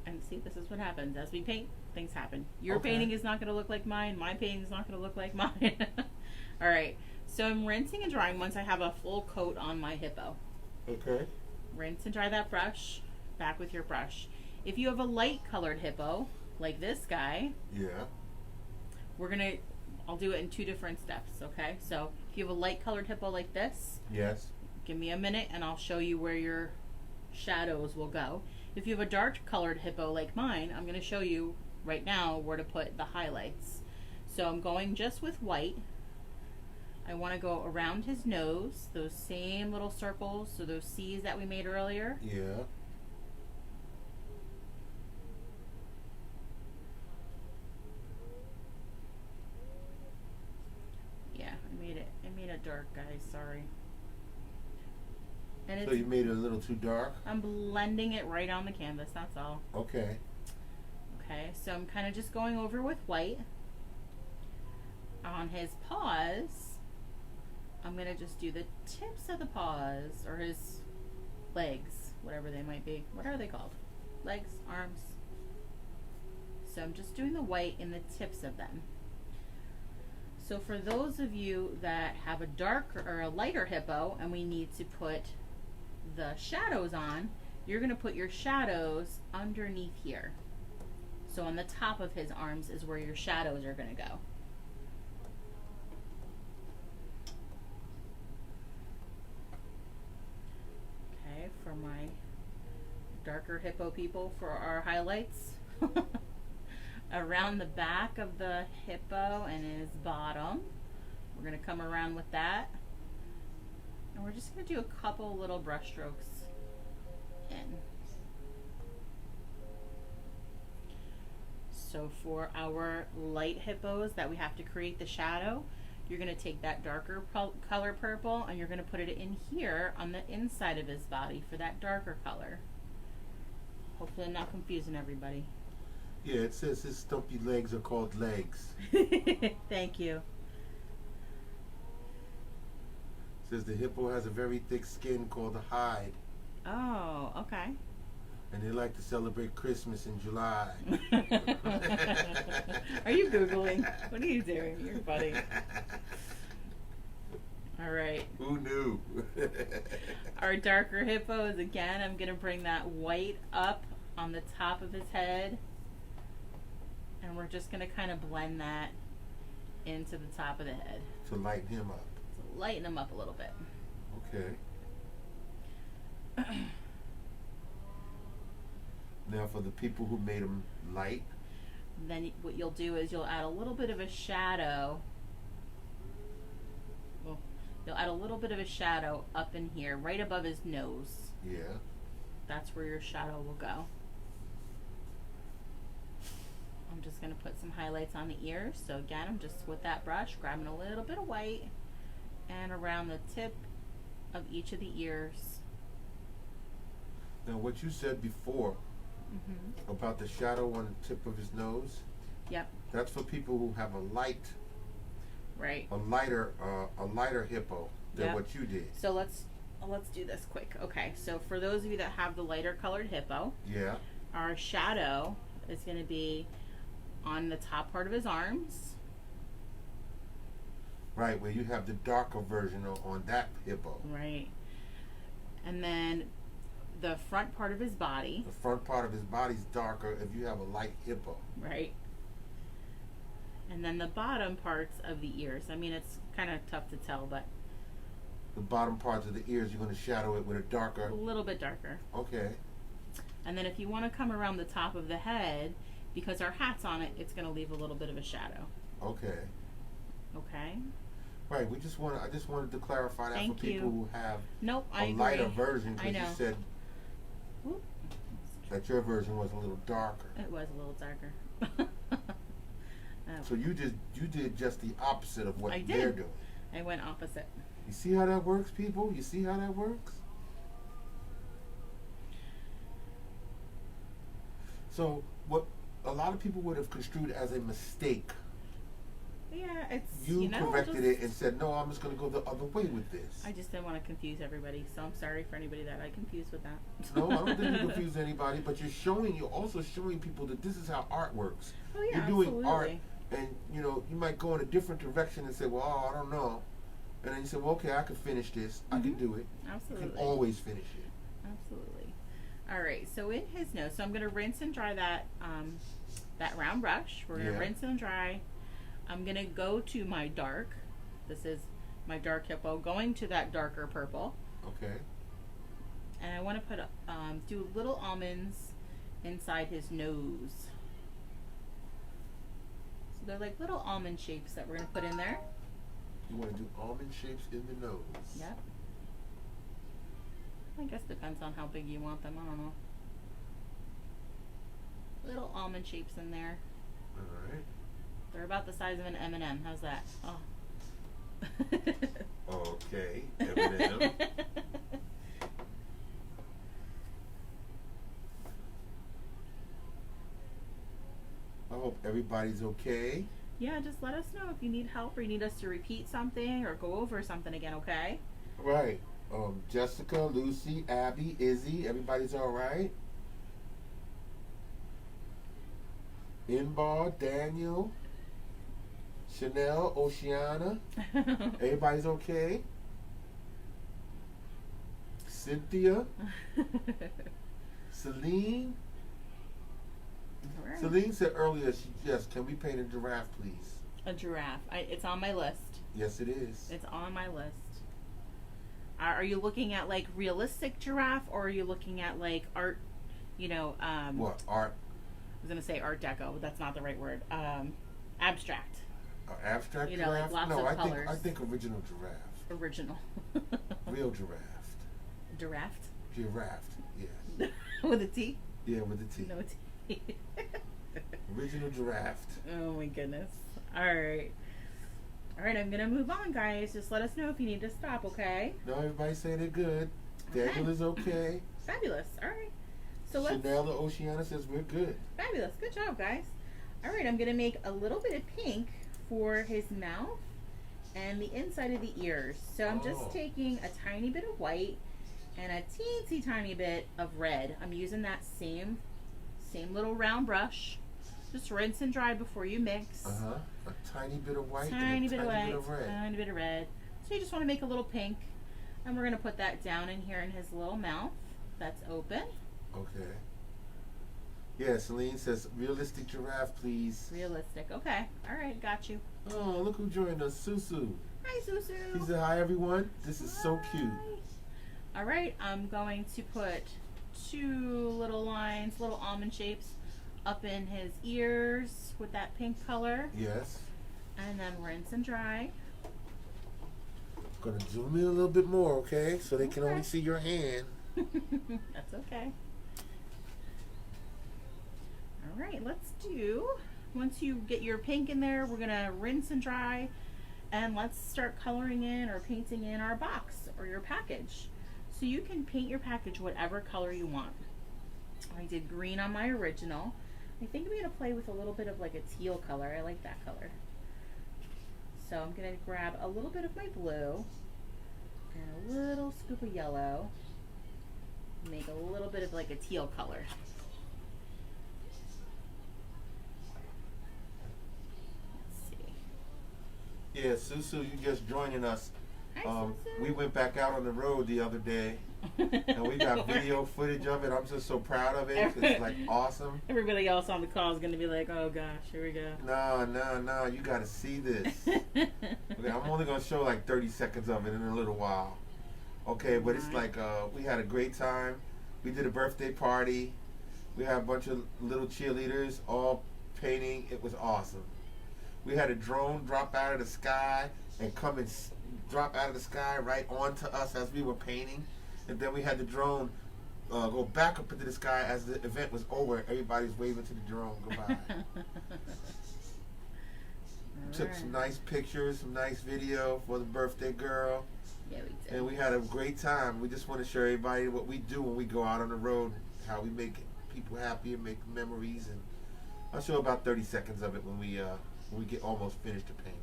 and see, this is what happens. As we paint, things happen. Your Okay. painting is not going to look like mine. My painting is not going to look like mine. Alright, so I'm rinsing and drying once I have a full coat on my Hippo. Okay. Rinse and dry that brush. Back with your brush. If you have a light colored Hippo, like this guy, Yeah. I'll do it in 2 different steps, okay? So if you have a light colored Hippo like this, Yes. give me a minute and I'll show you where your shadows will go. If you have a dark colored Hippo like mine, I'm going to show you right now where to put the highlights. So I'm going just with white. I want to go around his nose, those same little circles, so those C's that we made earlier. Yeah. Yeah, I made it dark, guys, sorry. And So you made it a little too dark? I'm blending it right on the canvas, that's all. Okay. Okay, so I'm kind of just going over with white. On his paws, I'm going to just do the tips of the paws, or his legs, whatever they might be. What are they called? Legs, arms. So I'm just doing the white in the tips of them. So for those of you that have a darker or a lighter Hippo and we need to put the shadows on, you're going to put your shadows underneath here. So on the top of his arms is where your shadows are going to go. Okay, for my darker Hippo people, for our highlights, around the back of the Hippo and his bottom, we're going to come around with that. And we're just going to do a couple little brush strokes in. So for our light hippos that we have to create the shadow, you're going to take that darker color purple and you're going to put it in here on the inside of his body for that darker color. Hopefully I'm not confusing everybody. Yeah, it says his stumpy legs are called legs. Thank you. It says the hippo has a very thick skin called a hide. Oh, okay. And they like to celebrate Christmas in July. Are you Googling? What are you doing? You're funny. All right. Who knew? Our darker hippos, again, I'm going to bring that white up on the top of his head. And we're just going to kind of blend that into the top of the head. To lighten him up. To lighten him up a little bit. Okay. Now for the people who made them light. Then what you'll do is you'll add a little bit of a shadow. Well, you'll add a little bit of a shadow up in here, right above his nose. Yeah. That's where your shadow will go. I'm just going to put some highlights on the ears. So again, I'm just with that brush, grabbing a little bit of white and around the tip of each of the ears. Now what you said before about the shadow on the tip of his nose. Yep. That's for people who have a Right. lighter hippo than Yep. what you did. So let's do this quick. Okay. So for those of you that have the lighter colored hippo, Yeah. our shadow is going to be on the top part of his arms. Right, where you have the darker version on that hippo. Right. And then the front part of his body. The front part of his body's darker if you have a light hippo. Right. And then the bottom parts of the ears. I mean, it's kind of tough to tell, but The bottom parts of the ears, you're going to shadow it with a darker. a little bit darker. Okay. And then if you want to come around the top of the head, because our hat's on it, it's going to leave a little bit of a shadow. Okay. Okay? Right. I just wanted to clarify that Thank for people you. who have Nope, I a agree. lighter version, I because know. you said Whoop. that your version was a little darker. It was a little darker. So you did just the opposite of what I they're did. doing. I went opposite. You see how that works, people? You see how that works? So what a lot of people would have construed as a mistake, Yeah, it's you corrected it and said, no, I'm just going to go the other way with this. I just didn't want to confuse everybody, so I'm sorry for anybody that I confused with that. No, I don't think you confuse anybody, but you're also showing people that this is how art works. Oh yeah, you're doing absolutely. art, and you might go in a different direction and say, well, oh, I don't know. And then you say, well, okay, I can finish this. I can do it. Absolutely. You can always finish it. Absolutely. All right, so in his nose, so I'm going to rinse and dry that that round brush. We're going to rinse and dry. I'm going to go to my dark. This is my dark Hippo, going to that darker purple. Okay. And I want to put do little almonds inside his nose. So they're like little almond shapes that we're going to put in there. You want to do almond shapes in the nose. Yep. I guess depends on how big you want them. I don't know. Little almond shapes in there. All right. They're about the size of an M&M. How's that? Oh. Okay, M&M. I hope everybody's okay. Yeah, just let us know if you need help or you need us to repeat something or go over something again, okay? Right. Jessica, Lucy, Abby, Izzy, everybody's all right? Inbal, Daniel, Chanel, Oceana, everybody's okay? Cynthia, Celine. Right. Celine said earlier, yes, can we paint a giraffe, please? A giraffe. It's on my list. Yes, it is. It's on my list. Are you looking at like realistic giraffe or are you looking at like art, What, art? I was going to say art deco, but that's not the right word. Abstract. Abstract Like giraffe? lots No, of colors. I think original giraffe. Original. Real giraffe. Giraffe? Giraffe, yeah. With a T? Yeah, with a T. No T. Original giraffe. Oh my goodness. Alright. Alright, I'm gonna move on, guys. Just let us know if you need to stop, okay? No, everybody say they're good. Daniel is okay. Fabulous. Alright. So Chanel or Oceana says we're good. Fabulous. Good job, guys. Alright, I'm gonna make a little bit of pink for his mouth and the inside of the ears. So I'm just taking a tiny bit of white and a teensy tiny bit of red. I'm using that same little round brush. Just rinse and dry before you mix. A tiny bit of white Tiny and bit a of tiny white, bit of red. tiny bit of red. So you just want to make a little pink. And we're going to put that down in here in his little mouth that's open. Okay. Yeah, Celine says, realistic giraffe, please. Realistic. Okay. All right. Got you. Oh, look who joined us, Susu. Hi, Susu. He said, hi, everyone. This is so cute. All right. I'm going to put 2 little lines, little almond shapes, up in his ears with that pink color. Yes. And then rinse and dry. Gonna zoom in a little bit more, okay? So they can only see your hand. That's okay. All right, let's do, once you get your pink in there, we're gonna rinse and dry, and let's start coloring in or painting in our box or your package. So you can paint your package whatever color you want. I did green on my original. I think I'm gonna play with a little bit of like a teal color. I like that color. So I'm gonna grab a little bit of my blue and a little scoop of yellow. Make a little bit of like a teal color. Yeah, Susu, you just joining us. Hi, Susu. We went back out on the road the other day, and we got video footage of it. I'm just so proud of it. It's like awesome. Everybody else on the call is going to be like, oh gosh, here we go. No, you got to see this. Okay, I'm only going to show like 30 seconds of it in a little while. Okay, but it's like we had a great time. We did a birthday party. We had a bunch of little cheerleaders all painting. It was awesome. We had a drone drop out of the sky and come and drop out of the sky right onto us as we were painting. And then we had the drone go back up into the sky as the event was over. Everybody's waving to the drone goodbye. Took some nice pictures, some nice video for the birthday girl. Yeah, we did. And we had a great time. We just want to show everybody what we do when we go out on the road, how we make people happy and make memories. And I'll show about 30 seconds of it when we get almost finished the painting.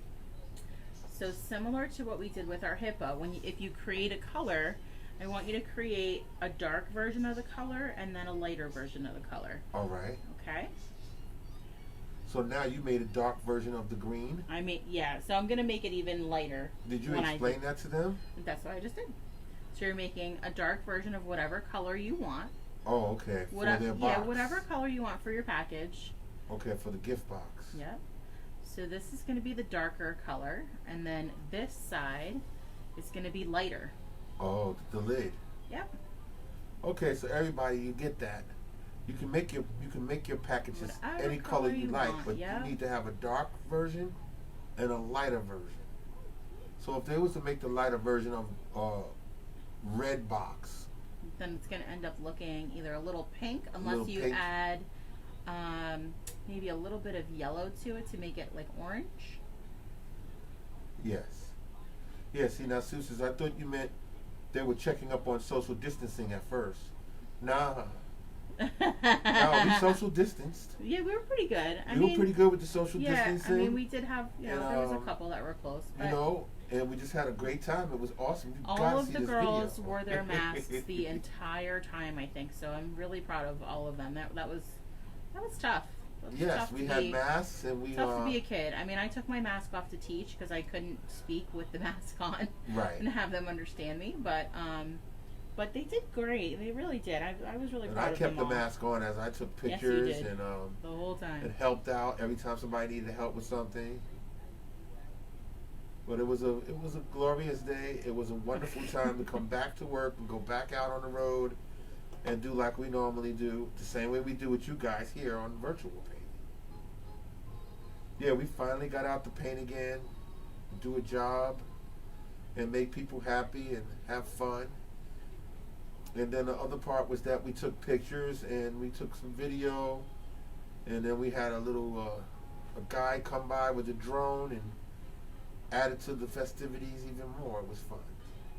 So similar to what we did with our hippo, if you create a color, I want you to create a dark version of the color and then a lighter version of the color. All right. Okay. So now you made a dark version of the green. So I'm gonna make it even lighter. Did you explain that to them? That's what I just did. So you're making a dark version of whatever color you want. Oh, okay. For their box. Yeah, whatever color you want for your package. Okay, for the gift box. Yep. So this is gonna be the darker color, and then this side is gonna be lighter. Oh, the lid. Yep. Okay, so everybody, you get that. You can make your packages Whatever any color you like, want, but yeah. you need to have a dark version and a lighter version. So if they was to make the lighter version of red box, then it's going to end up looking either a little pink, unless little you pink. add maybe a little bit of yellow to it to make it like orange. Yes. Yeah, see now, Susan, I thought you meant they were checking up on social distancing at first. Nah. No, we social distanced. Yeah, we were pretty good. We were pretty good with the social yeah, distancing. I mean, we did have, there was a And, couple that were close. But and we just had a great time. It was awesome. You all gotta of see the this girls video. wore their masks the entire time, I think. So I'm really proud of all of them. That was tough. That was Yes, tough we to had be, masks and we tough to be a kid. I mean, I took my mask off to teach because I couldn't speak with the mask on right. and have them understand me. But they did great. They really did. I was really And proud I of kept them the all. mask on as I took Yes, you pictures did. and The whole time. it helped out every time somebody needed help with something. But it was a glorious day. It was a wonderful time to come back to work and go back out on the road and do like we normally do, the same way we do with you guys here on virtual painting. Yeah, we finally got out to paint again, do a job, and make people happy and have fun. And then the other part was that we took pictures and we took some video, and then we had a little a guy come by with a drone and added to the festivities even more. It was fun.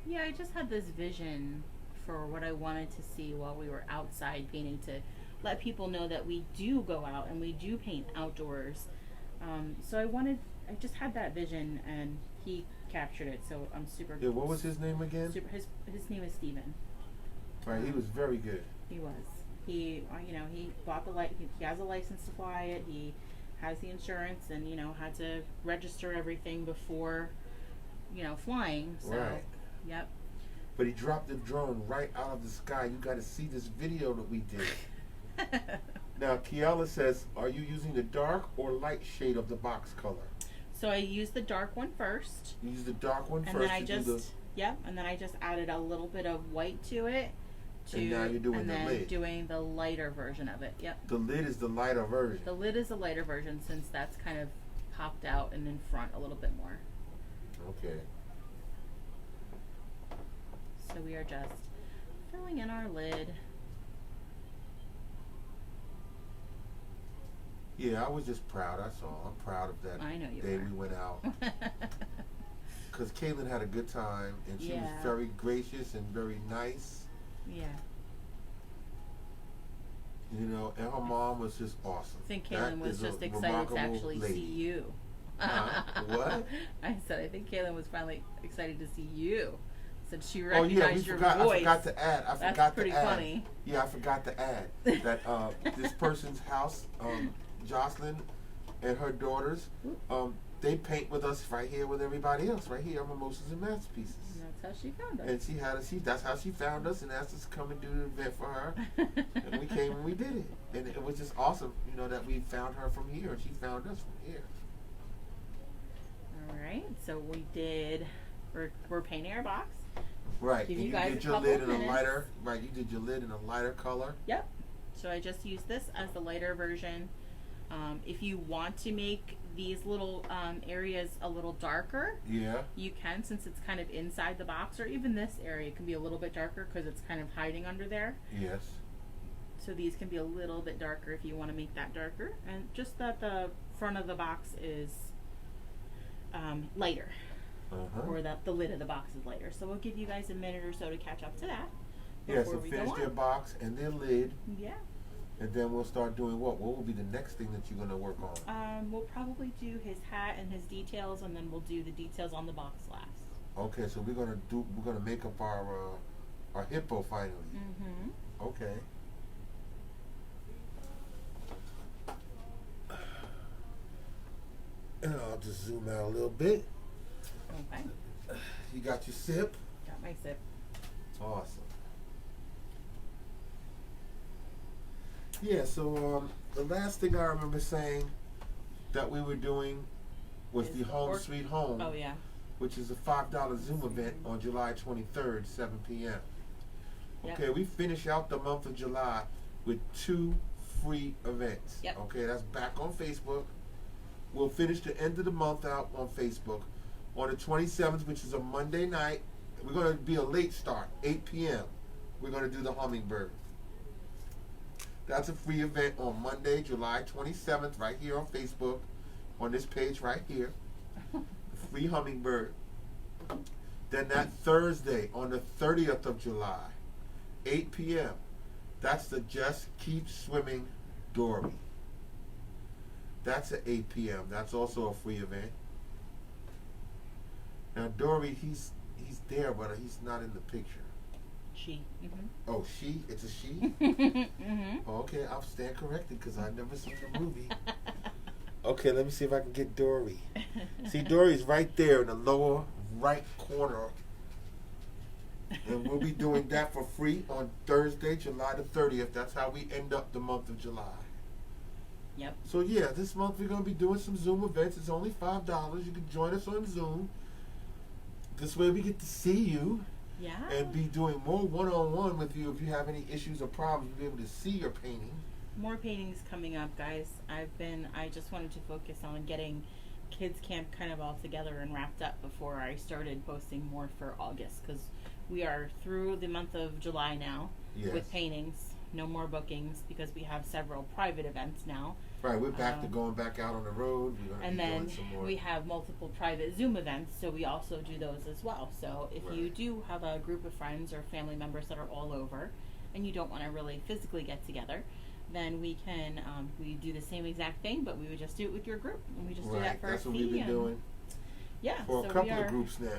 Yeah, I just had this vision for what I wanted to see while we were outside painting, to let people know that we do go out and we do paint outdoors. So I just had that vision, and he captured it. So I'm super. Yeah, what was his name again? His name is Steven. Right, he was very good. He was. He bought the he has a license to fly it. He has the insurance, and had to register everything before, flying. So, Right. Yep. But he dropped the drone right out of the sky. You got to see this video that we did. Now, Kiala says, are you using the dark or light shade of the box color? So I used the dark one first. You use the dark one And first then I to just, do the... and then I just added a little bit of white to it. And now you're doing the lid. Doing the lighter version of it. Yep. The lid is the lighter version. The lid is the lighter version, since that's kind of popped out and in front a little bit more. Okay. So we are just filling in our lid. Yeah, I was just proud, that's all. I'm proud of that I know you day are. we went out. Because Caitlin had a good time, and she was Yeah. very gracious and very nice. Yeah. And her mom was just awesome. I think That Kaylin was is a just excited to remarkable actually lady. see you. What? I said, I think Kaylin was finally excited to see you. Said she Oh yeah, recognized your I voice. forgot to add. That's pretty to add. funny. Yeah, I forgot to add that this person's house, Jocelyn and her daughters, they paint with us right here with everybody else, right here on Mimosas and Masterpieces. And that's how she found us. And that's how she found us and asked us to come and do the event for her. And we came and we did it. And it was just awesome, that we found her from here and she found us from here. All right, so we're painting our box. Right. Give and you you guys did a your couple lid in a minutes. lighter. Right. You did your lid in a lighter color. Yep. So I just used this as the lighter version. If you want to make these little areas a little darker, Yeah. you can, since it's kind of inside the box, or even this area can be a little bit darker because it's kind of hiding under there. Yes. So these can be a little bit darker if you want to make that darker. And just that the front of the box is lighter. Uh-huh. Or the lid of the box is lighter. So we'll give you guys a minute or so to catch up to that. Yeah, so finish their box and their lid. Yeah. And then we'll start doing what? What will be the next thing that you're going to work on? We'll probably do his hat and his details, and then we'll do the details on the box last. Okay, so we're gonna make up our hippo finally. Mm-hmm. Okay. And I'll just zoom out a little bit. Okay. You got your sip? Got my sip. Awesome. Yeah, so the last thing I remember saying that we were doing was the Home Sweet Home. Oh, yeah. Which is a $5 Zoom event on July 23rd, 7 p.m. Yep. Okay, we finish out the month of July with 2 free events. Yep. Okay, that's back on Facebook. We'll finish the end of the month out on Facebook. On the 27th, which is a Monday night, we're going to be a late start, 8 p.m. We're going to do the Hummingbird. That's a free event on Monday, July 27th, right here on Facebook, on this page right here. Free Hummingbird. Then that Thursday, on the 30th of July, 8 p.m., that's the Just Keep Swimming Dory. That's at 8 p.m. That's also a free event. Now Dory, he's there, but he's not in the picture. She. Mm-hmm. Oh, she? It's a she? Mm-hmm. Okay, I'll stand corrected because I've never seen the movie. Okay, let me see if I can get Dory. See, Dory's right there in the lower right corner. And we'll be doing that for free on Thursday, July the 30th. That's how we end up the month of July. Yep. So yeah, this month we're going to be doing some Zoom events. It's only $5. You can join us on Zoom. This way we get to see you. Yeah. And be doing more one-on-one with you. If you have any issues or problems, we'll be able to see your painting. More paintings coming up, guys. I just wanted to focus on getting kids camp kind of all together and wrapped up before I started posting more for August, because we are through the month of July now. Yes. With paintings. No more bookings because we have several private events now. Right, we're back to going back out on the road. We're going to be doing some more. We have multiple private Zoom events, so we also do those as well. So if you do have a group of friends or family members that are all over and you don't want to really physically get together, then we can we do the same exact thing, but we would just do it with your group, and we just do that for That's a what fee. we've been doing. Yeah, for so a couple of groups now.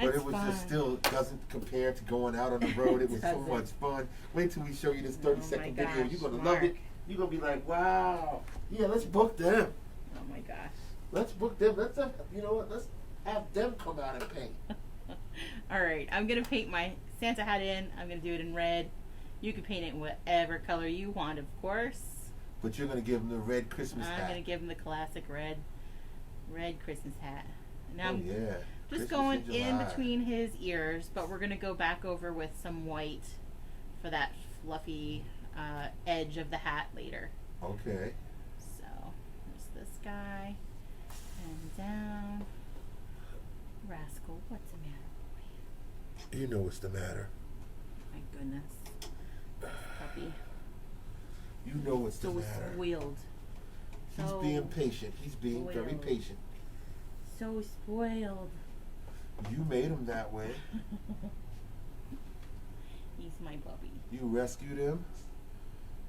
But it was just still doesn't compare to going out on the road. It was so much fun. Wait till we show you this 30-second video. You're gonna love it. You're gonna be like, wow. Yeah, let's book them. Oh my gosh. Let's book them. Let's you know what? Let's have them come out and paint. All right, I'm gonna paint my Santa hat in. I'm gonna do it in red. You can paint it in whatever color you want, of course. But you're gonna give them the red Christmas hat. I'm gonna give him the classic red Christmas hat. Now I'm just going in between his ears, but we're gonna go back over with some white for that fluffy edge of the hat later. Okay. So there's this guy and down. Rascal, what's the matter, boy? You know what's the matter. My goodness, this puppy. You know what's the matter. So spoiled. He's being patient. He's being very patient. So spoiled. You made him that way. He's my puppy. You rescued him,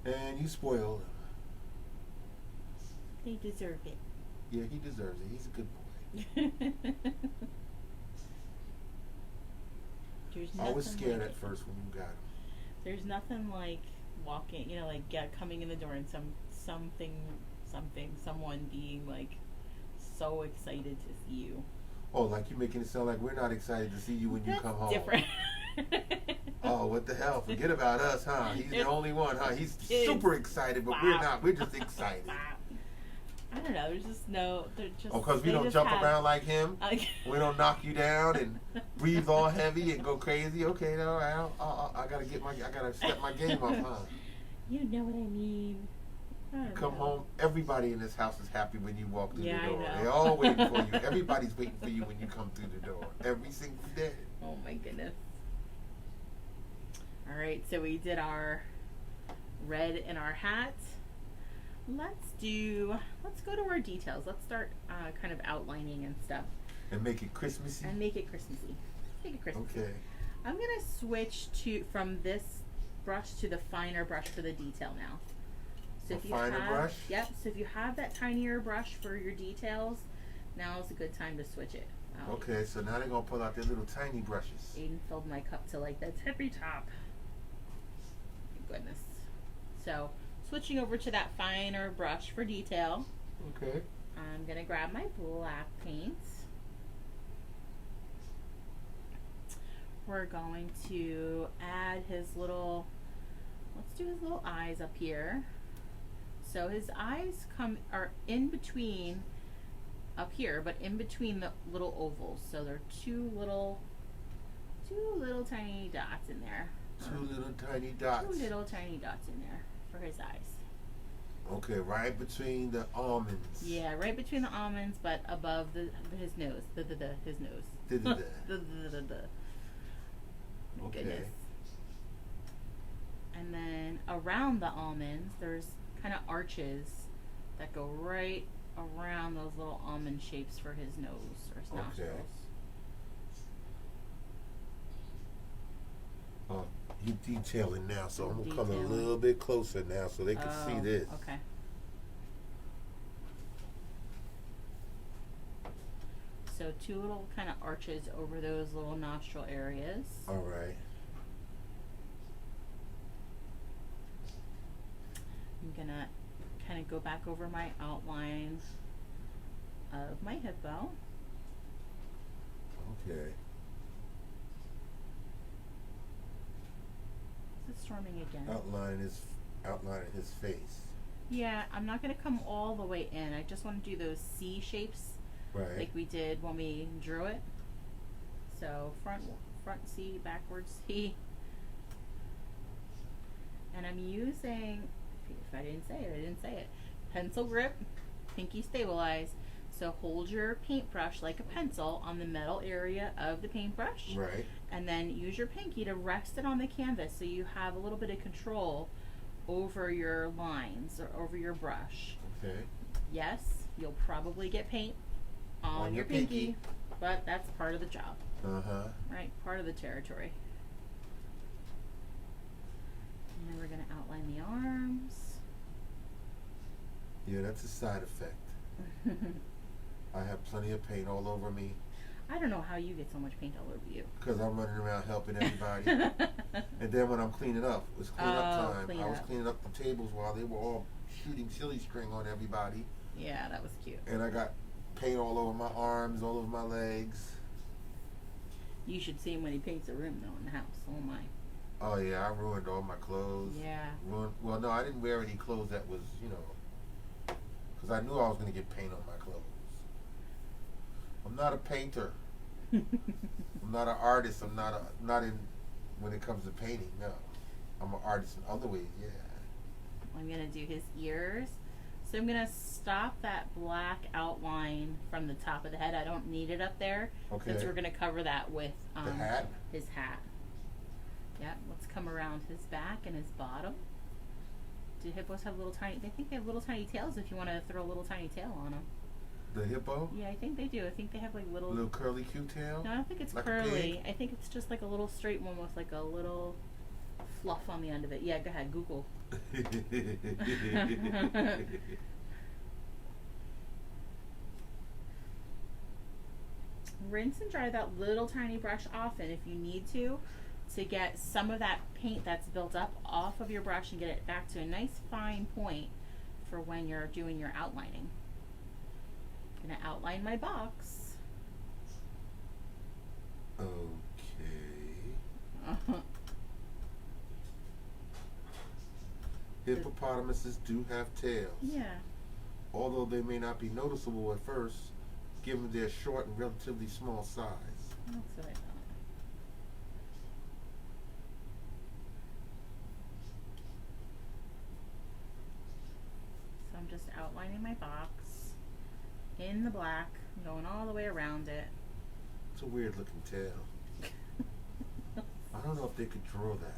and you spoiled him. They deserve it. Yeah, he deserves it. He's a good boy. I was scared at first when you got him. There's nothing like walking, coming in the door and someone being like so excited to see you. Oh, like you're making it sound like we're not excited to see you when you come home. Different. Oh, what the hell? Forget about us, huh? He's the only one, huh? He's super excited, but we're not. We're just excited. I don't know. There's just no. Oh, because we don't jump around like him. We don't knock you down and breathe all heavy and go crazy. Okay, no, I gotta step my game up, huh? You know what I mean. You come home, everybody in this house is happy when you walk through the door. I know. They're all waiting for you. Everybody's waiting for you when you come through the door. Every single day. Oh my goodness. All right, so we did our red in our hat. Let's go to our details. Let's start kind of outlining and stuff. And make it Christmassy? And make it Christmassy. Make it Christmassy. Okay. I'm going to switch from this brush to the finer brush for the detail now. So if you finer brush? Yep. So if you have that tinier brush for your details, now is a good time to switch it out. Okay, so now they're going to pull out their little tiny brushes. Aiden filled my cup to like the tippy top. My goodness. So switching over to that finer brush for detail. Okay. I'm going to grab my black paint. We're going to add his little, let's do his little eyes up here. So his eyes are in between up here, but in between the little ovals. So there are two little tiny dots in there. Two little tiny dots. Two little tiny dots in there for his eyes. Okay, right between the almonds. Yeah, right between the almonds, but above his nose. His nose. Okay. Goodness. And then around the almonds, there's kind of arches that go right around those little almond shapes for his nose or his nostrils. You detailing now, so I'm gonna come a Detailing. little bit closer now so they can see this. Okay. So two little kind of arches over those little nostril areas. All right. I'm gonna kind of go back over my outline of my hippo. Okay. Is it storming again? Outlining his face. Yeah, I'm not gonna come all the way in. I just want to do those C shapes. Right. Like we did when we drew it. So front C, backwards C. And I'm using, if I didn't say it, I didn't say it. Pencil grip, pinky stabilize. So hold your paintbrush like a pencil on the metal area of the paintbrush. Right. And then use your pinky to rest it on the canvas so you have a little bit of control over your lines or over your brush. Okay. Yes, you'll probably get paint on your pinky, but that's part of the job. Uh-huh. Right, part of the territory. And then we're going to outline the arms. Yeah, that's a side effect. I have plenty of paint all over me. I don't know how you get so much paint all over you. Because I'm running around helping everybody. And then when I'm cleaning up, it was cleanup time. I was cleaning up the tables while they were all shooting silly string on everybody. Yeah, that was cute. And I got paint all over my arms, all over my legs. You should see him when he paints a room, though, in the house. Oh, my. Oh, yeah, I ruined all my clothes. Yeah. Well, no, I didn't wear any clothes that was, because I knew I was going to get paint on my clothes. I'm not a painter. I'm not an artist. I'm not in when it comes to painting. No, I'm an artist in other ways. Yeah. I'm gonna do his ears. So I'm gonna stop that black outline from the top of the head. I don't need it up there. Okay. Since we're gonna cover that with The hat. His hat. Yep. Let's come around his back and his bottom. Do hippos have little tiny? They think they have little tiny tails. If you want to throw a little tiny tail on them. The hippo. Yeah, I think they do. I think they have like Little curly cute tail. No, I don't think it's like curly. I think it's just like a little straight one with like a little fluff on the end of it. Yeah, go ahead, Google. Rinse and dry that little tiny brush often if you need to get some of that paint that's built up off of your brush and get it back to a nice fine point for when you're doing your outlining. I'm gonna outline my box. Okay. Hippopotamuses do have tails. Yeah. Although they may not be noticeable at first, given their short and relatively small size. That's what I thought. So I'm just outlining my box in the black, going all the way around it. It's a weird looking tail. I don't know if they could draw that.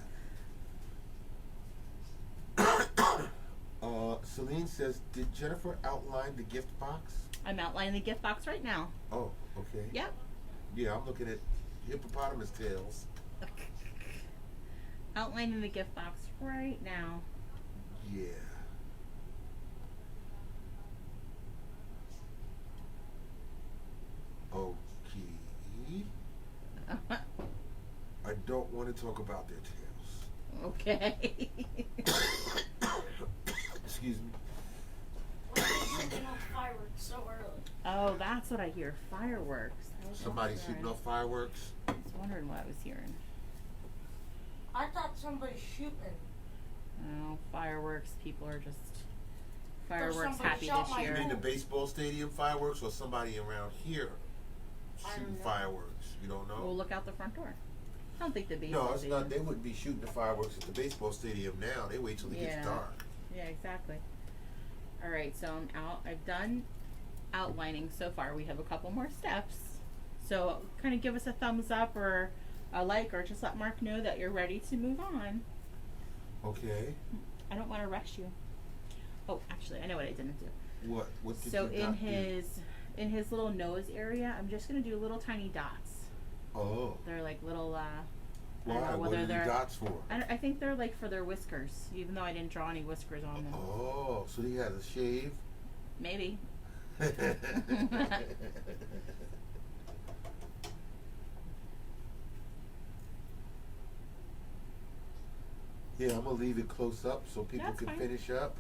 Celine says, did Jennifer outline the gift box? I'm outlining the gift box right now. Oh, okay. Yep. Yeah, I'm looking at hippopotamus tails. Outlining the gift box right now. Yeah. Okay. I don't want to talk about their tails. Okay. Excuse me. Why are you shooting off fireworks so early? Oh, that's what I hear. Fireworks. Somebody shooting off fireworks. I was wondering what I was hearing. I thought somebody shooting. Oh, fireworks. People are just fireworks somebody happy shot this my You year. mean the baseball stadium fireworks or somebody around here I don't shooting know. fireworks? You don't know? We'll look out the front door. I don't think the baseball No, it's stadium- not. They wouldn't be shooting the fireworks at the baseball stadium now. They wait till it Yeah. gets dark. Yeah, exactly. All right, so I'm out. I've done outlining so far. We have a couple more steps. So kind of give us a thumbs up or a like, or just let Mark know that you're ready to move on. Okay. I don't want to rush you. Oh, actually, I know what I didn't do. What? What did So you in not do? in his little nose area, I'm just gonna do little tiny dots. Oh. They're like little. I Why? don't know What whether are the they're. dots for? I think they're like for their whiskers, even though I didn't draw any whiskers on them. Oh, so he has a shave. Maybe. Yeah, I'm gonna leave it close up so people That's can fine. finish up,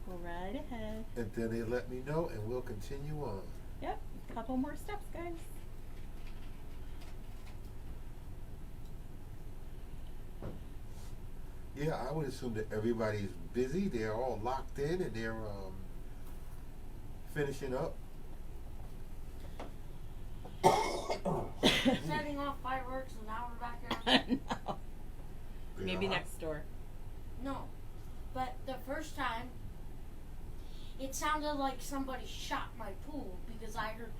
Go right ahead. and then they let me know, and we'll continue on. Yep, couple more steps, guys. Yeah, I would assume that everybody's busy. They're all locked in, and they're finishing up. Setting off fireworks and now we're back here. No. Maybe Yeah. next door. No. But the first time, it sounded like somebody shot my pool because I heard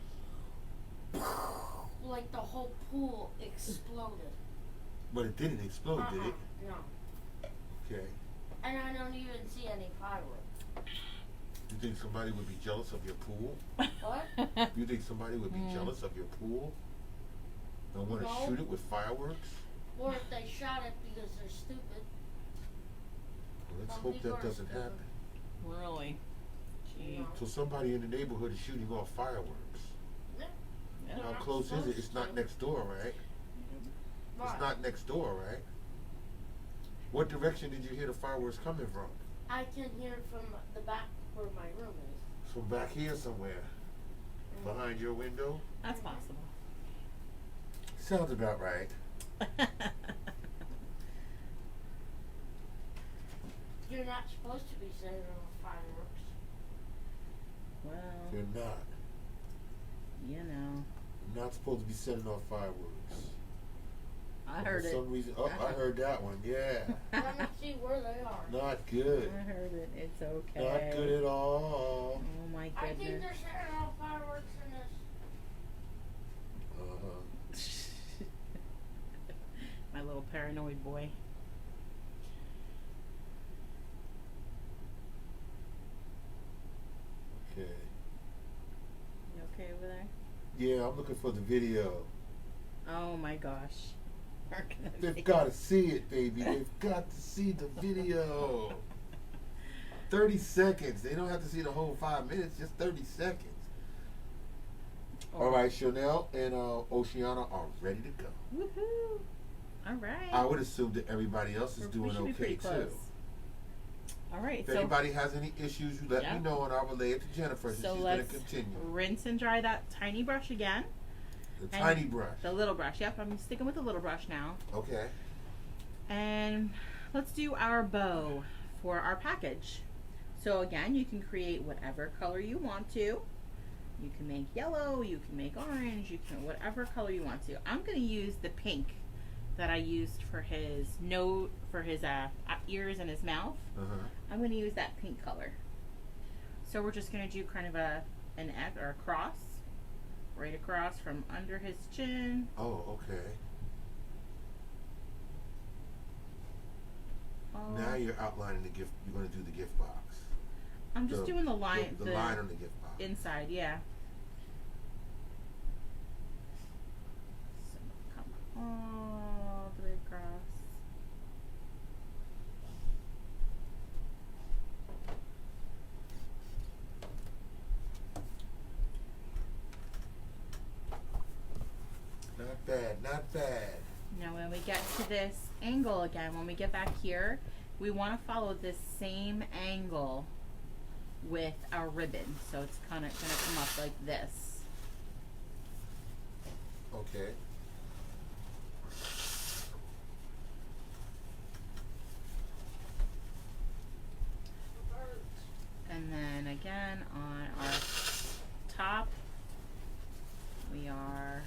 like the whole pool exploded. But it didn't explode, did it? No. Okay. And I don't even see any fireworks. You think somebody would be jealous of your pool? What? You think somebody would be jealous of your pool and want to No. shoot it with fireworks? Or if they shot it because they're stupid. Well, let's Some hope people that are doesn't stupid. happen. Really? Gee. No. So somebody in the neighborhood is shooting off fireworks. Yeah. Yeah. How not close is it? supposed It's not to. next door, right? Right. It's not next door, right? What direction did you hear the fireworks coming from? I can hear it from the back where my room is. From back here somewhere, behind your window? That's possible. Sounds about right. You're not supposed to be setting off fireworks. Well, You're not. you know. You're not supposed to be setting off fireworks. I heard For it. some reason, oh, I heard that one. Yeah. Let me see where they are. Not good. I heard it. It's okay. Not good at all. Oh my I think goodness. they're setting off fireworks in this. Uh-huh. My little paranoid boy. Okay. You okay over there? Yeah, I'm looking for the video. Oh my gosh. We're gonna They've make- got to see it, baby. They've got to see the video. 30 seconds. They don't have to see the whole 5 minutes, just 30 seconds. All right, Chanel and Oceana are ready to go. Woohoo! All right. I would assume that everybody else is We doing should be okay pretty too. close. All right. If So anybody has any issues, you let Yeah. me know and I'll relay it to Jennifer. So so she's going to let's continue. rinse and dry that tiny brush again. The and tiny brush. The little brush. Yep, I'm sticking with the little brush now. Okay. And let's do our bow for our package. So again, you can create whatever color you want to. You can make yellow, you can make orange, you can whatever color you want to. I'm going to use the pink that I used for his ears and his mouth. Uh-huh. I'm going to use that pink color. So we're just going to do kind of an X or a cross right across from under his chin. Oh, okay. all Now you're outlining the gift. You're going to do the gift box. I'm just doing the line. The line on the gift box. Inside, yeah. So come all the way across. Not bad, not bad. Now when we get to this angle again, when we get back here, we want to follow this same angle with our ribbon. So it's kind of going to come up like this. Okay. And then again on our top, we are...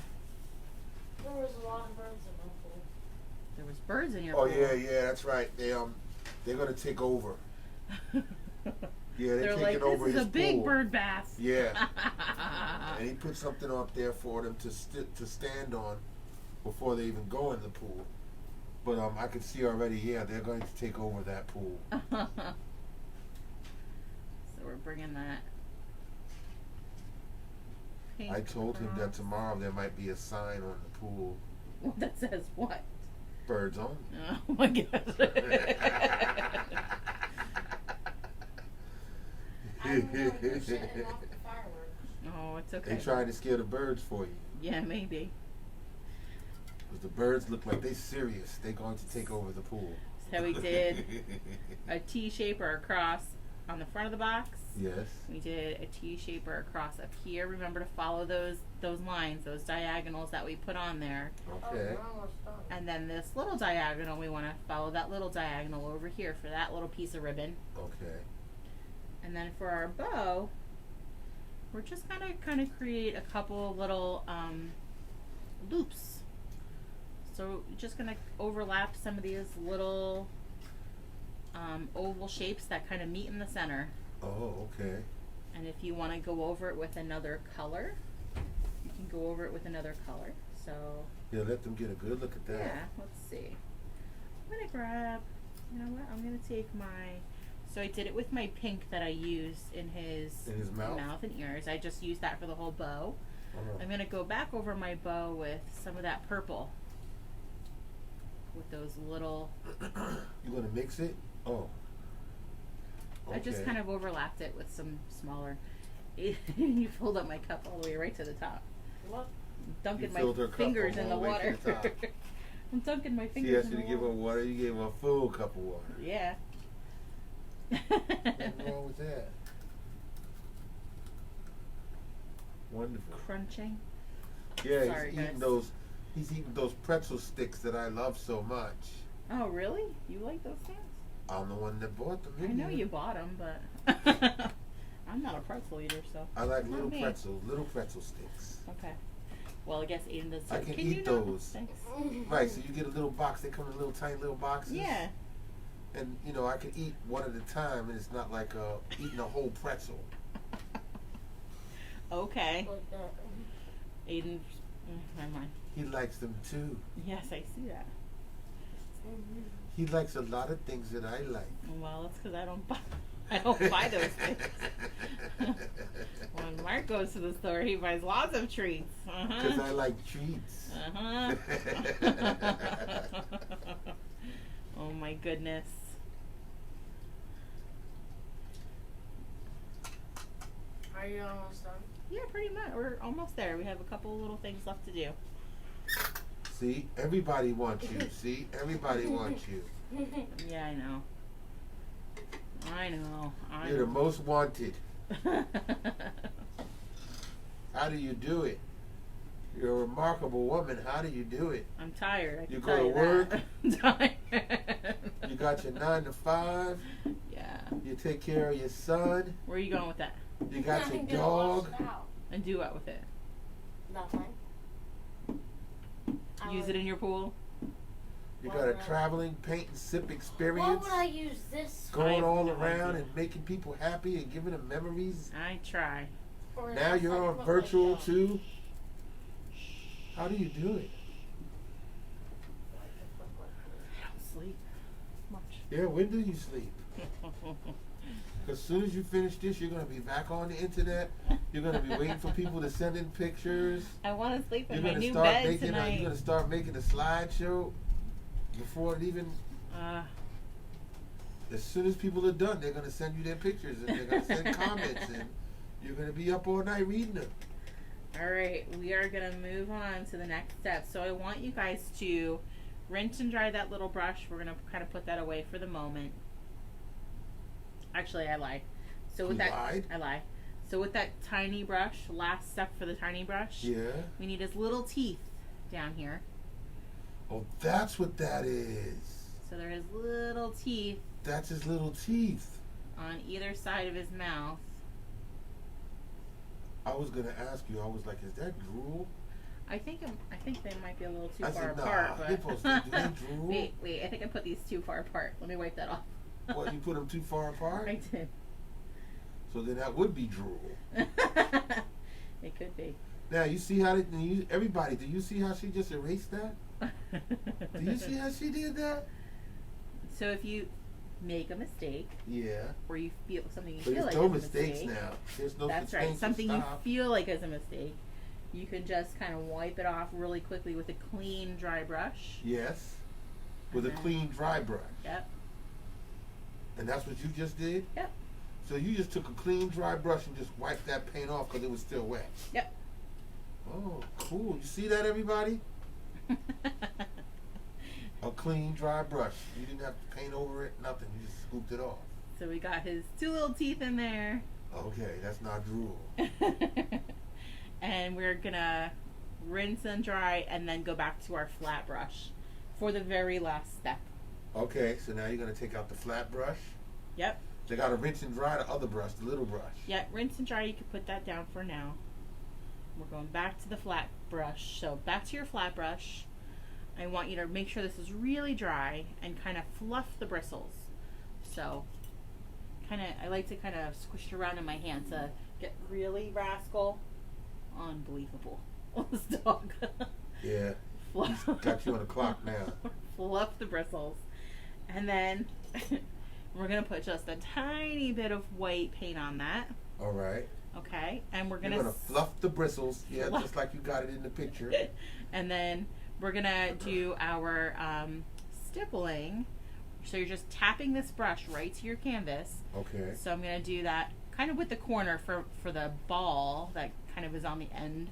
There was a lot of birds in my pool. There was birds in your Oh pool. yeah, that's right. They're gonna take over. Yeah, they're taking like, over this his is a big pool. bird bath. Yeah. And he put something up there for them to stand on before they even go in the pool. But I can see already. Yeah, they're going to take over that pool. So we're bringing that pink I told him that across. tomorrow there might be a sign on the pool. That says what? Birds only. Oh my god. I don't know, you're setting off the fireworks. Oh, it's okay. They trying to scare the birds for you. Yeah, maybe. Because the birds look like they serious. They're going to take over the pool. So we did a T shape or a cross on the front of the box. Yes. We did a T shape or a cross up here. Remember to follow those lines, those diagonals that we put on there. Okay. Oh, we're almost done. And then this little diagonal, we want to follow that little diagonal over here for that little piece of ribbon. Okay. And then for our bow, we're just gonna kind of create a couple little loops. So we're just gonna overlap some of these little oval shapes that kind of meet in the center. Oh, okay. And if you want to go over it with another color, you can go over it with another color. So Yeah, let them get a good look at that. yeah, let's see. I'm gonna grab, you know what? I'm gonna take my, so I did it with my pink that I used in his mouth? and ears. I just used that for the whole bow. Uh-huh. I'm gonna go back over my bow with some of that purple. With those little, You gonna mix it? Oh. I just kind of overlapped it with some smaller. You filled up my cup all the way right to the top. What? I'm dunking my filled her cup fingers in the all the way water. to the top. I'm dunking my She fingers asked in you the to give her water. water. You gave her a full cup of water. Yeah. Nothing wrong with that. Wonderful. Crunching. Yeah, Sorry, he's eating guys. those. He's eating those pretzel sticks that I love so much. Oh, really? You like those things? I'm the one that bought them. I know India. you bought them, but I'm not a pretzel eater, so. I like Not little me. pretzel sticks. Okay. Well, I guess Aiden does. I too. can you eat not? those. Thanks. Right, so you get a little box. They come in little tiny little boxes. Yeah. And you know I can eat one at a time, and it's not like eating a whole pretzel. Okay. Like that. Aiden. Never mind. He likes them too. Yes, I see that. He likes a lot of things that I like. Well, that's because I don't buy. I don't buy those things. When Mark goes to the store, he buys lots of treats. Because I like treats. Oh my goodness. Are you almost done? Yeah, pretty much. We're almost there. We have a couple little things left to do. See, everybody wants you. See, everybody wants you. Yeah, I know. I know. You're the most wanted. How do you do it? You're a remarkable woman. How do you do it? I'm tired. I can You tell go to you work? that. I'm tired. You got your 9 to 5. Yeah. You take care of your son. Where are you going with that? You got your I'm gonna wash dog. it out. And do what with it? Nothing. Use it in your pool? You got a traveling paint and sip What experience. would I use this for? Going I have all no around idea. and making people happy and giving them memories. I try. Or Now else you're I on put virtual like, too. How do you do it? I don't sleep much. Yeah, when do you sleep? As soon as you finish this, you're gonna be back on the internet. You're gonna be waiting for people to send in pictures. I want to sleep in You're my gonna new start bed making tonight. you're gonna start making a slideshow before it even. As soon as people are done, they're gonna send you their pictures and they're gonna send comments, and you're gonna be up all night reading them. All right, we are gonna move on to the next step. So I want you guys to rinse and dry that little brush. We're gonna kind of put that away for the moment. Actually, I lied. So with I lie. So with that tiny brush, last step for the tiny brush, Yeah. we need his little teeth down here. Oh, that's what that is. So they're his little teeth That's his little teeth. on either side of his mouth. I was gonna ask you. I was like, is that drool? I think they might be a little too I far said, nah, apart. But hippos, do they drool? wait. I think I put these too far apart. Let me wipe that off. What, you put them too far apart? I did. So then that would be drool. It could be. Now you see how everybody. Do you see how she just erased that? Do you see how she did that? So if you make a mistake, Yeah. or you feel something you But feel there's like no is a mistakes mistake, now. There's no that's such right. thing as Something you stop. feel like is a mistake, you can just kind of wipe it off really quickly with a clean, dry brush. Yes. With a And then- clean, dry brush. Yep. And that's what you just did? Yep. So you just took a clean, dry brush and just wiped that paint off because it was still wet. Yep. Oh, cool. You see that, everybody? A clean, dry brush. You didn't have to paint over it, nothing. You just scooped it off. So we got his two little teeth in there. Okay, that's not drool. And we're gonna rinse and dry and then go back to our flat brush for the very last step. Okay, so now you're going to take out the flat brush. Yep. They got to rinse and dry the other brush, the little brush. Yeah, rinse and dry, you can put that down for now. We're going back to the flat brush. So back to your flat brush. I want you to make sure this is really dry and kind of fluff the bristles. So I like to kind of squish it around in my hand to get really rascal. Unbelievable. This dog. Yeah. Fluff. Got you on the clock now. Fluff the bristles. And then we're going to put just a tiny bit of white paint on that. All right. Okay. And we're You're going going to fluff the bristles. Yeah, just like you got it in the picture. And then we're going to do our stippling. So you're just tapping this brush right to your canvas. Okay. So I'm going to do that kind of with the corner for the ball that kind of is on the end.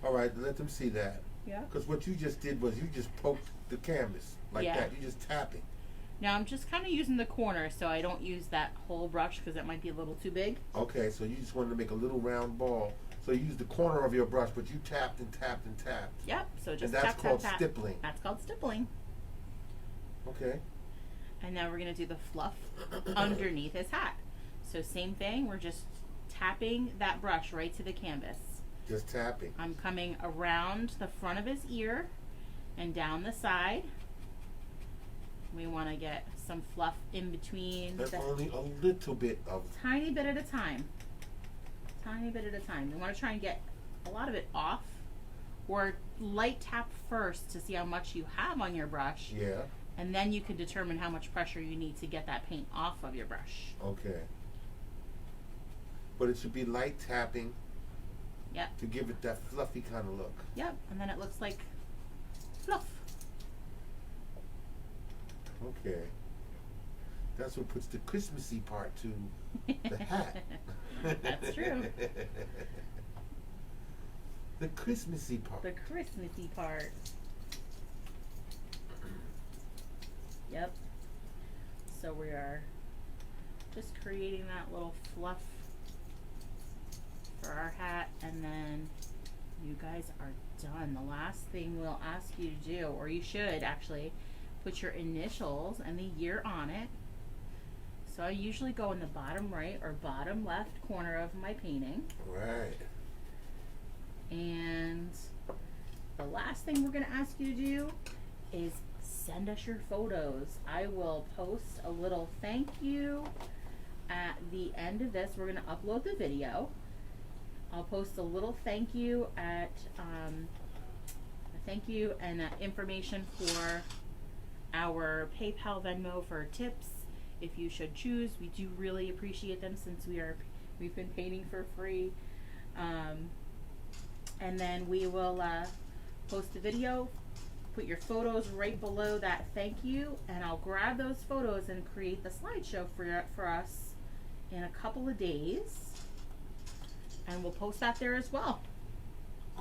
All right, let them see that. Yeah. Because what you just did was you just poked the canvas like Yeah. that. You just tapping. Now I'm just kind of using the corner so I don't use that whole brush because it might be a little too big. Okay, so you just wanted to make a little round ball. So you used the corner of your brush, but you tapped and tapped and tapped. Yep. So just And that's tap, called tap, tap. stippling. That's called stippling. Okay. And now we're going to do the fluff underneath his hat. So same thing, we're just tapping that brush right to the canvas. Just tapping. I'm coming around the front of his ear and down the side. We want to get some fluff in between. And only a little bit of. Tiny bit at a time. Tiny bit at a time. We want to try and get a lot of it off. Or light tap first to see how much you have on your brush. Yeah. And then you can determine how much pressure you need to get that paint off of your brush. Okay. But it should be light tapping. Yep. To give it that fluffy kind of look. Yep. And then it looks like fluff. Okay. That's what puts the Christmassy part to the hat. That's true. The Christmassy part. The Christmassy part. Yep. So we are just creating that little fluff for our hat, and then you guys are done. The last thing we'll ask you to do, or you should actually, put your initials and the year on it. So I usually go in the bottom right or bottom left corner of my painting. Right. And the last thing we're going to ask you to do is send us your photos. I will post a little thank you at the end of this. We're going to upload the video. I'll post a little thank you at a thank you and information for our PayPal, Venmo for tips if you should choose. We do really appreciate them since we've been painting for free. And then we will post the video, put your photos right below that thank you, and I'll grab those photos and create the slideshow for us in a couple of days, and we'll post that there as well.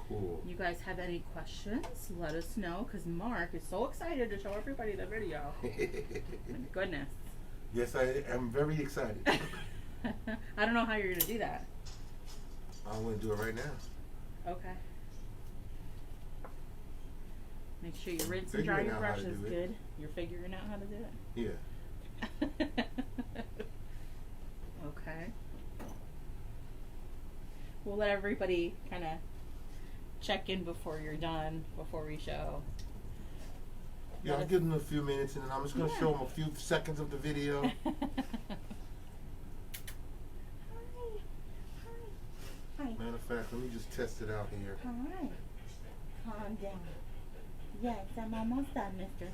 Cool. You guys have any questions, let us know, because Mark is so excited to show everybody the video. My goodness. Yes, I am very excited. I don't know how you're going to do that. I'm going to do it right now. Okay. Make sure you rinse and Figuring dry your out how to brushes do it. good. You're figuring out how to do it? Yeah. Okay. We'll let everybody kind of check in before you're done, before we show. Yeah, I'll give them a few minutes, and then I'm just going to show them a few seconds of the video. Hi. Matter of fact, let me just test it out here. Hi. Calm down. Yes, I'm almost done, mister.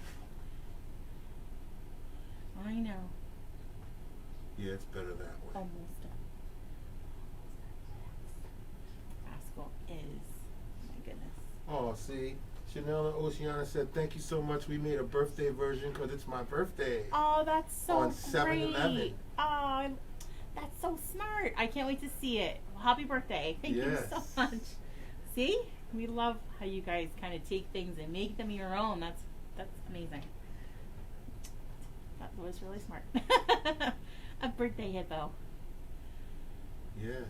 I know. Yeah, it's better that way. Almost done. Rascal is. My goodness. Oh, see? Chanel and Oceana said, thank you so much. We made a birthday version because it's my birthday. Oh, that's so On great. 7-Eleven. Oh, that's so smart. I can't wait to see it. Well, happy birthday. Thank you so Yes. much. See? We love how you guys kind of take things and make them your own. That's amazing. That was really smart. A birthday hippo. Yes.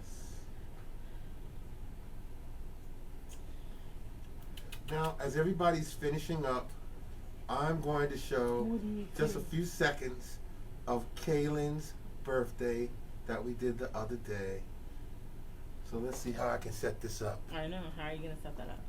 Now, as everybody's finishing up, I'm going to show What do you just a do? few seconds of Kaylin's birthday that we did the other day. So let's see how I can set this up. I know. How are you going to set that up?